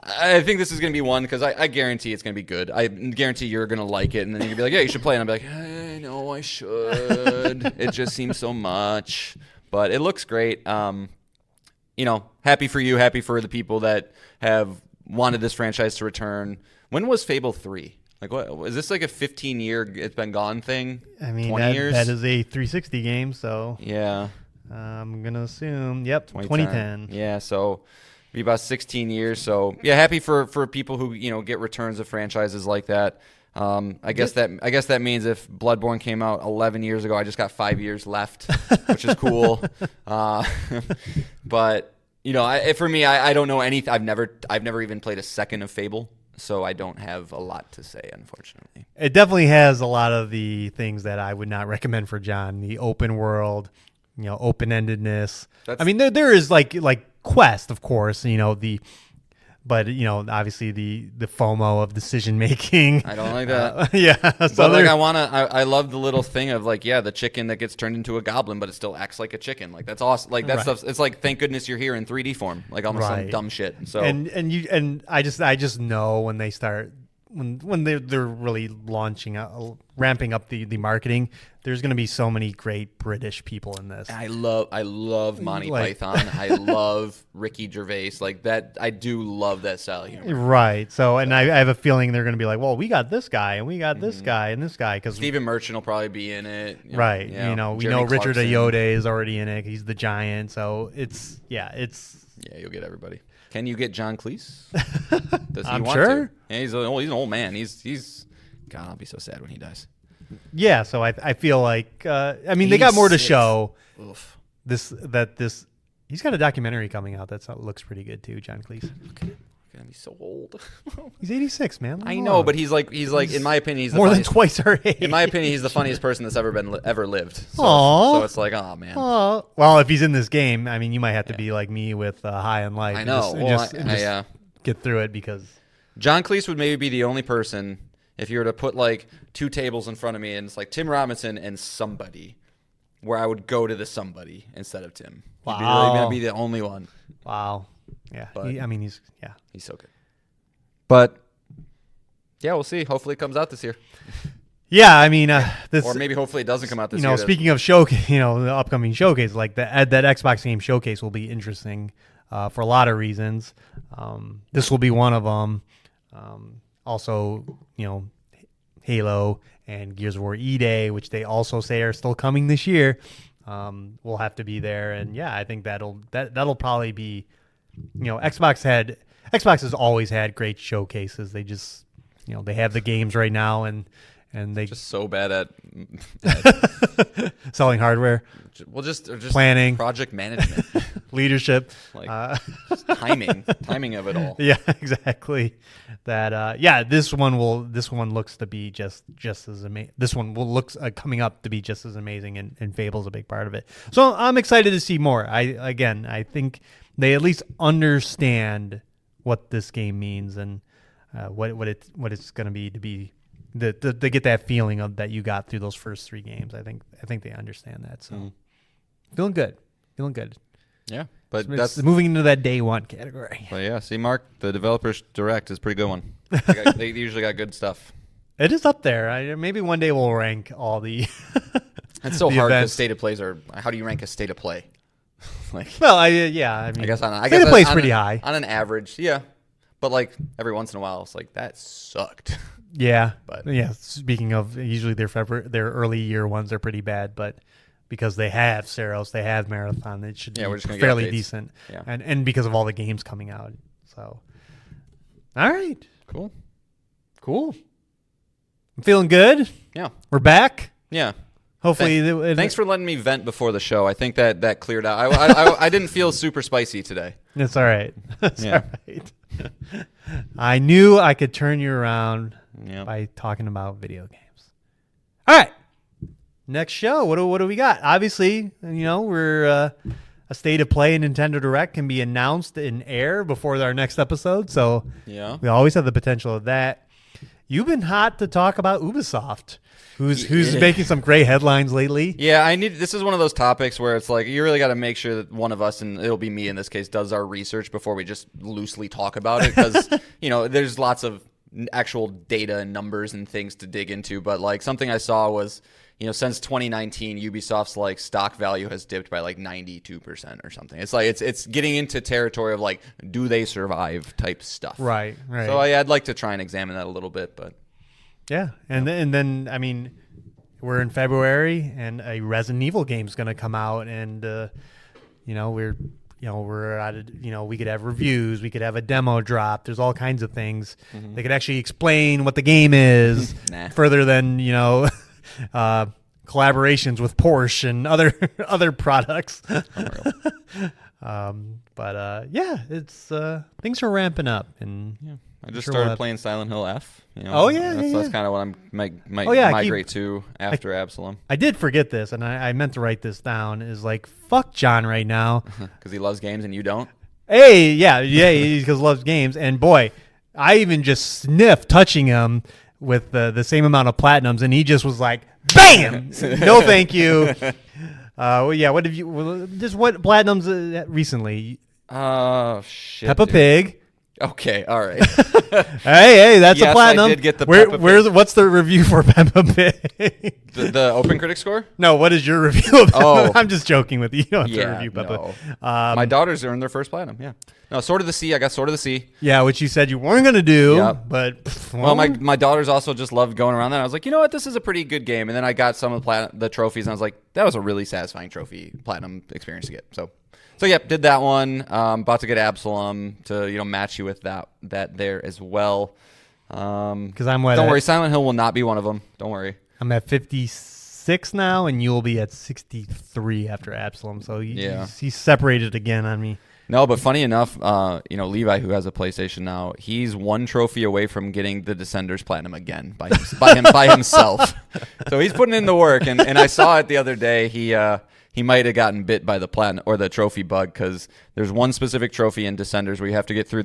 I think this is going to be one, because I guarantee it's going to be good. I guarantee you're going to like it, and then you're going to be like, yeah, you should play. And I'll be like, I know I should. It just seems so much, but it looks great. Happy for you, happy for the people that have wanted this franchise to return. When was Fable 3? Like, what is this, like a 15-year it's been gone thing? I mean, 20 years? That is a 360 game, so yeah. I'm going to assume, 2010. Yeah, so be about 16 years. So, yeah, happy for people who, get returns of franchises like that. I guess that means if Bloodborne came out 11 years ago, I just got 5 years left, which is cool. But for me, I don't know anything. I've never even played a second of Fable, so I don't have a lot to say, unfortunately. It definitely has a lot of the things that I would not recommend for John. The open world, open-endedness. I mean, there is like quest, of course. But obviously the FOMO of decision making. I don't like that. Yeah, so but I love the little thing of like, the chicken that gets turned into a goblin, but it still acts like a chicken. Like, that's awesome. Like, that stuff. It's like, thank goodness you're here in 3D form. Like, almost some dumb shit. So and I just know when they start when they're really ramping up the marketing, there's going to be so many great British people in this. I love Monty Python. I love Ricky Gervais. Like that, I do love that style of humor. Right. So, and I have a feeling they're going to be like, well, we got this guy, and we got this guy, and this guy. Because Stephen Merchant will probably be in it. Right. We know Richard Ayoade is already in it. He's the giant. So it's. Yeah, you'll get everybody. Can you get John Cleese? Does he I'm want sure. to? Yeah, he's an old man. He's God, I'll be so sad when he dies. Yeah, so I feel like they got more to show. Oof. He's got a documentary coming out that looks pretty good too, John Cleese. God, he's so old. He's 86, man. I know, but he's like in my opinion, he's more than twice our age. In my opinion, he's the funniest person that's ever lived. So it's like, oh man. Aww. Well, if he's in this game, I mean, you might have to be like me with High on Life. I know. Just get through it, because John Cleese would maybe be the only person, if you were to put like two tables in front of me and it's like Tim Robinson and somebody, where I would go to the somebody instead of Tim. Wow. He'd really gonna be the only one. Wow. Yeah. But he's so good. But yeah, we'll see. Hopefully it comes out this year. Yeah, I mean, or maybe hopefully it doesn't come out this year. Speaking of showcase, the upcoming showcase, like that Xbox game showcase will be interesting for a lot of reasons. This will be one of them. Also, Halo and Gears of War E-Day, which they also say are still coming this year, will have to be there. And yeah, I think that'll probably be, Xbox has always had great showcases. They just, they have the games right now, and they just so bad at selling hardware. Well, just planning, project management, leadership, just timing of it all. Yeah, exactly. That this one looks to be just as amazing. This one looks coming up to be just as amazing, and Fable's a big part of it. So I'm excited to see more. I think they at least understand what this game means and what it's going to be to get that feeling of that you got through those first three games. I think they understand that. So feeling good. Yeah, but it's moving into that day one category. But yeah, see, Mark, the developers direct is a pretty good one. They usually got good stuff. It is up there. Maybe one day we'll rank all the. It's so hard because state of plays are. How do you rank a state of play? I guess state of play is pretty high on an average. Yeah, but like every once in a while, it's like that sucked. Yeah, but yeah. Speaking of, usually their early year ones are pretty bad, but because they have Saros, they have Marathon. It should we're be just gonna fairly get updates. decent. Yeah. And because of all the games coming out. So, all right. Cool. I'm feeling good. Yeah. We're back. Yeah. Hopefully. Thanks for letting me vent before the show. I think that cleared out. I didn't feel super spicy today. It's all right. It's Yeah. all right. I knew I could turn you around Yeah. by talking about video games. All right. Next show. What do we got? Obviously, we're a state of play and Nintendo Direct can be announced in air before our next episode. So Yeah. we always have the potential of that. You've been hot to talk about Ubisoft, who's making some great headlines lately. Yeah, this is one of those topics where it's like you really got to make sure that one of us, and it'll be me in this case, does our research before we just loosely talk about it because there's lots of actual data and numbers and things to dig into. But like something I saw was since 2019, Ubisoft's like stock value has dipped by like 92% or something. It's like it's getting into territory of like, do they survive type stuff. Right. So I'd like to try and examine that a little bit, but yeah, and then I mean, we're in February, and a Resident Evil game's going to come out, and we're at we could have reviews, we could have a demo drop. There's all kinds of things. They could actually explain what the game is Nah. further than collaborations with Porsche and other products. It's things are ramping up, and I just sure started we'll have- playing Silent Hill F. Oh, yeah, that's yeah. kind of what I'm might I migrate to after Absolum I did forget this, and I meant to write this down. Is like, fuck John right now. because he loves games and you don't. Hey, yeah, because loves games, and boy, I even just sniffed touching him with the same amount of platinums, and he just was like, bam, no, thank you. What have you? What platinums recently? Shit. Peppa dude. Pig. Okay, all right. Hey, that's Yes, a platinum. I did get the Peppa Pig. What's the review for Peppa Pig? the Open Critic score? No, what is your review of Peppa? Oh. I'm just joking with you. You don't have to Yeah, review Peppa. no. My daughters earned their first platinum. Yeah. No, Sword of the Sea. I got Sword of the Sea. Yeah, which you said you weren't going to do, Yep. but Well, my daughters also just loved going around that. I was like, you know what, this is a pretty good game. And then I got some of the trophies, and I was like, that was a really satisfying platinum experience to get. So yeah, did that one. About to get Absolum to match you with that there as well. because I'm what? Don't worry, Silent Hill will not be one of them. Don't worry. I'm at 56 now, and you'll be at 63 after Absolum. So he's separated again on me. No, but funny enough, Levi, who has a PlayStation now, he's one trophy away from getting the Descenders Platinum again by himself. So he's putting in the work, and I saw it the other day. He might have gotten bit by the platinum or the trophy bug because there's one specific trophy in Descenders where you have to get through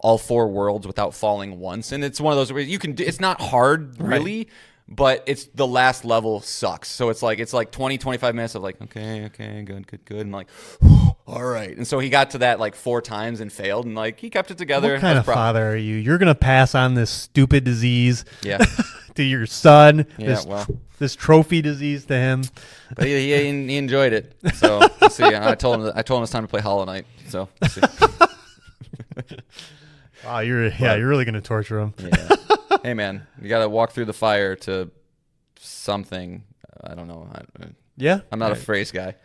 all 4 worlds without falling once, and it's one of those where you can. It's not hard really. But it's the last level sucks. So it's like 20, 25 minutes of like, okay, good. And like, all right. And so he got to that like 4 times and failed. And like, he kept it together. What kind of father are you? You're going to pass on this stupid disease Yeah. to your son, Yeah, this trophy disease to him. But he enjoyed it. So let's see. I told him it's time to play Hollow Knight. So let's see. Oh, you're really going to torture him. Yeah. Hey, man, you got to walk through the fire to something. I don't know. Yeah. I'm not a phrase guy.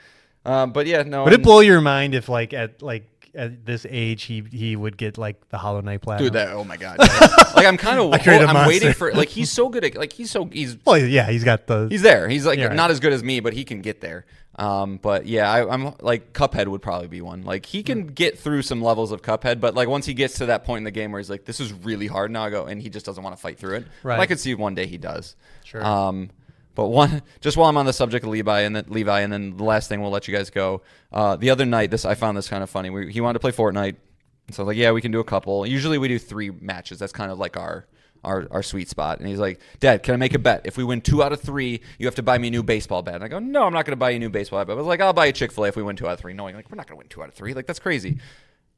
But yeah, no. Would it blow your mind if at this age he would get like the Hollow Knight platinum? Dude, oh my god! Yeah. Like I'm kind of I'm waiting for like he's so good at well, yeah, he's there. He's like Yeah, right. not as good as me, but he can get there. But yeah, I'm like Cuphead would probably be one. Like he can get through some levels of Cuphead, but like once he gets to that point in the game where he's like, this is really hard now, and he just doesn't want to fight through it. Right. But I could see one day he does. Sure. But just while I'm on the subject of Levi, and then the last thing we'll let you guys go. The other night, I found this kind of funny. He wanted to play Fortnite, so I was like, yeah, we can do a couple. Usually we do 3 matches. That's kind of like our sweet spot. And he's like, Dad, can I make a bet? If we win 2 out of 3, you have to buy me a new baseball bat. And I go, no, I'm not going to buy you a new baseball bat. But I was like, I'll buy you Chick-fil-A if we win 2 out of 3. Knowing like we're not going to win 2 out of 3. Like that's crazy.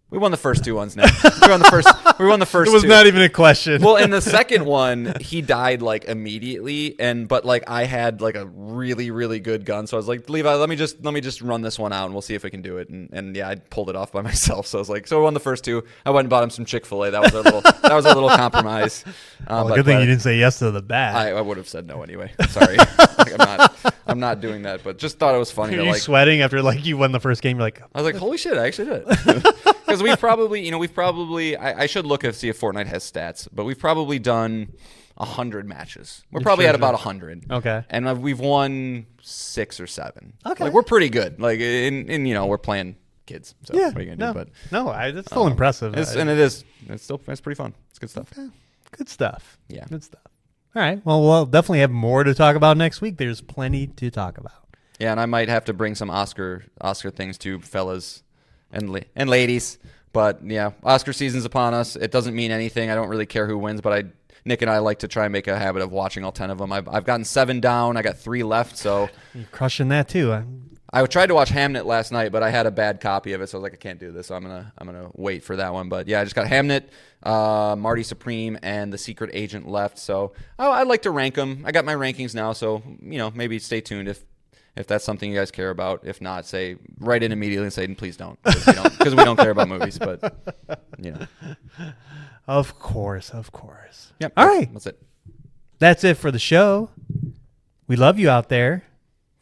We won the first 2 ones now. We won the first. It was 2. not even a question. Well, in the second one, he died like immediately, but like I had like a really, really good gun, so I was like, Levi, let me just run this one out, and we'll see if we can do it. And yeah, I pulled it off by myself. So I was like, so we won the first 2. I went and bought him some Chick-fil-A. That was a little compromise. Good thing you didn't say yes to the bat. I would have said no anyway. Sorry, like, I'm not. I'm not doing that, but just thought it was funny. Are to, you like, sweating after you won the first game? You're like, I was like, holy shit, I actually did. Because we've probably, I should look and see if Fortnite has stats, but we've probably done 100 matches. We're probably at about 100. Okay. And we've won 6 or 7. Okay. Like, we're pretty good. Like, we're playing kids. So yeah, what are you gonna do? But that's still impressive. It's pretty fun. It's good stuff. Okay. Good stuff. Yeah. Good stuff. All right. Well, we'll definitely have more to talk about next week. There's plenty to talk about. Yeah, and I might have to bring some Oscar things too, fellas and ladies. But yeah, Oscar season's upon us. It doesn't mean anything. I don't really care who wins, but Nick and I like to try and make a habit of watching all 10 of them. I've gotten 7 down. I got 3 left, so you're crushing that too. I tried to watch Hamnet last night, but I had a bad copy of it, so I was like, I can't do this. So I'm gonna wait for that one. But yeah, I just got Hamnet, Marty Supreme, and The Secret Agent left. So I'd like to rank them. I got my rankings now, so maybe stay tuned if that's something you guys care about. If not, write in immediately and say please don't, because we don't care about movies. But Of course. Yep. All right. That's it. That's it for the show. We love you out there.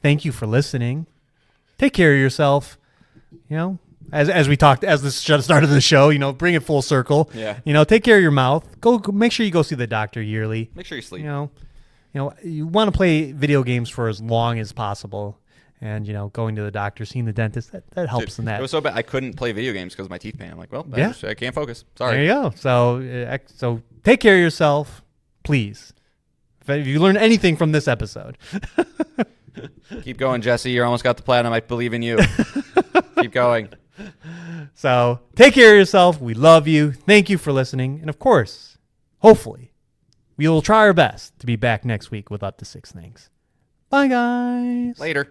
Thank you for listening. Take care of yourself. As we talked, as this started the show, bring it full circle. Yeah. Take care of your mouth. Go make sure you go see the doctor yearly. Make sure you sleep. You want to play video games for as long as possible. And, going to the doctor, seeing the dentist, that helps in that. It was so bad. I couldn't play video games because of my teeth pain. I'm like, well, I can't focus. Sorry. There you go. So take care of yourself, please. If you learn anything from this episode. Keep going, Jesse. You almost got the platinum. I believe in you. Keep going. So take care of yourself. We love you. Thank you for listening. And, of course, hopefully, we will try our best to be back next week with Up to 6 Things. Bye, guys. Later.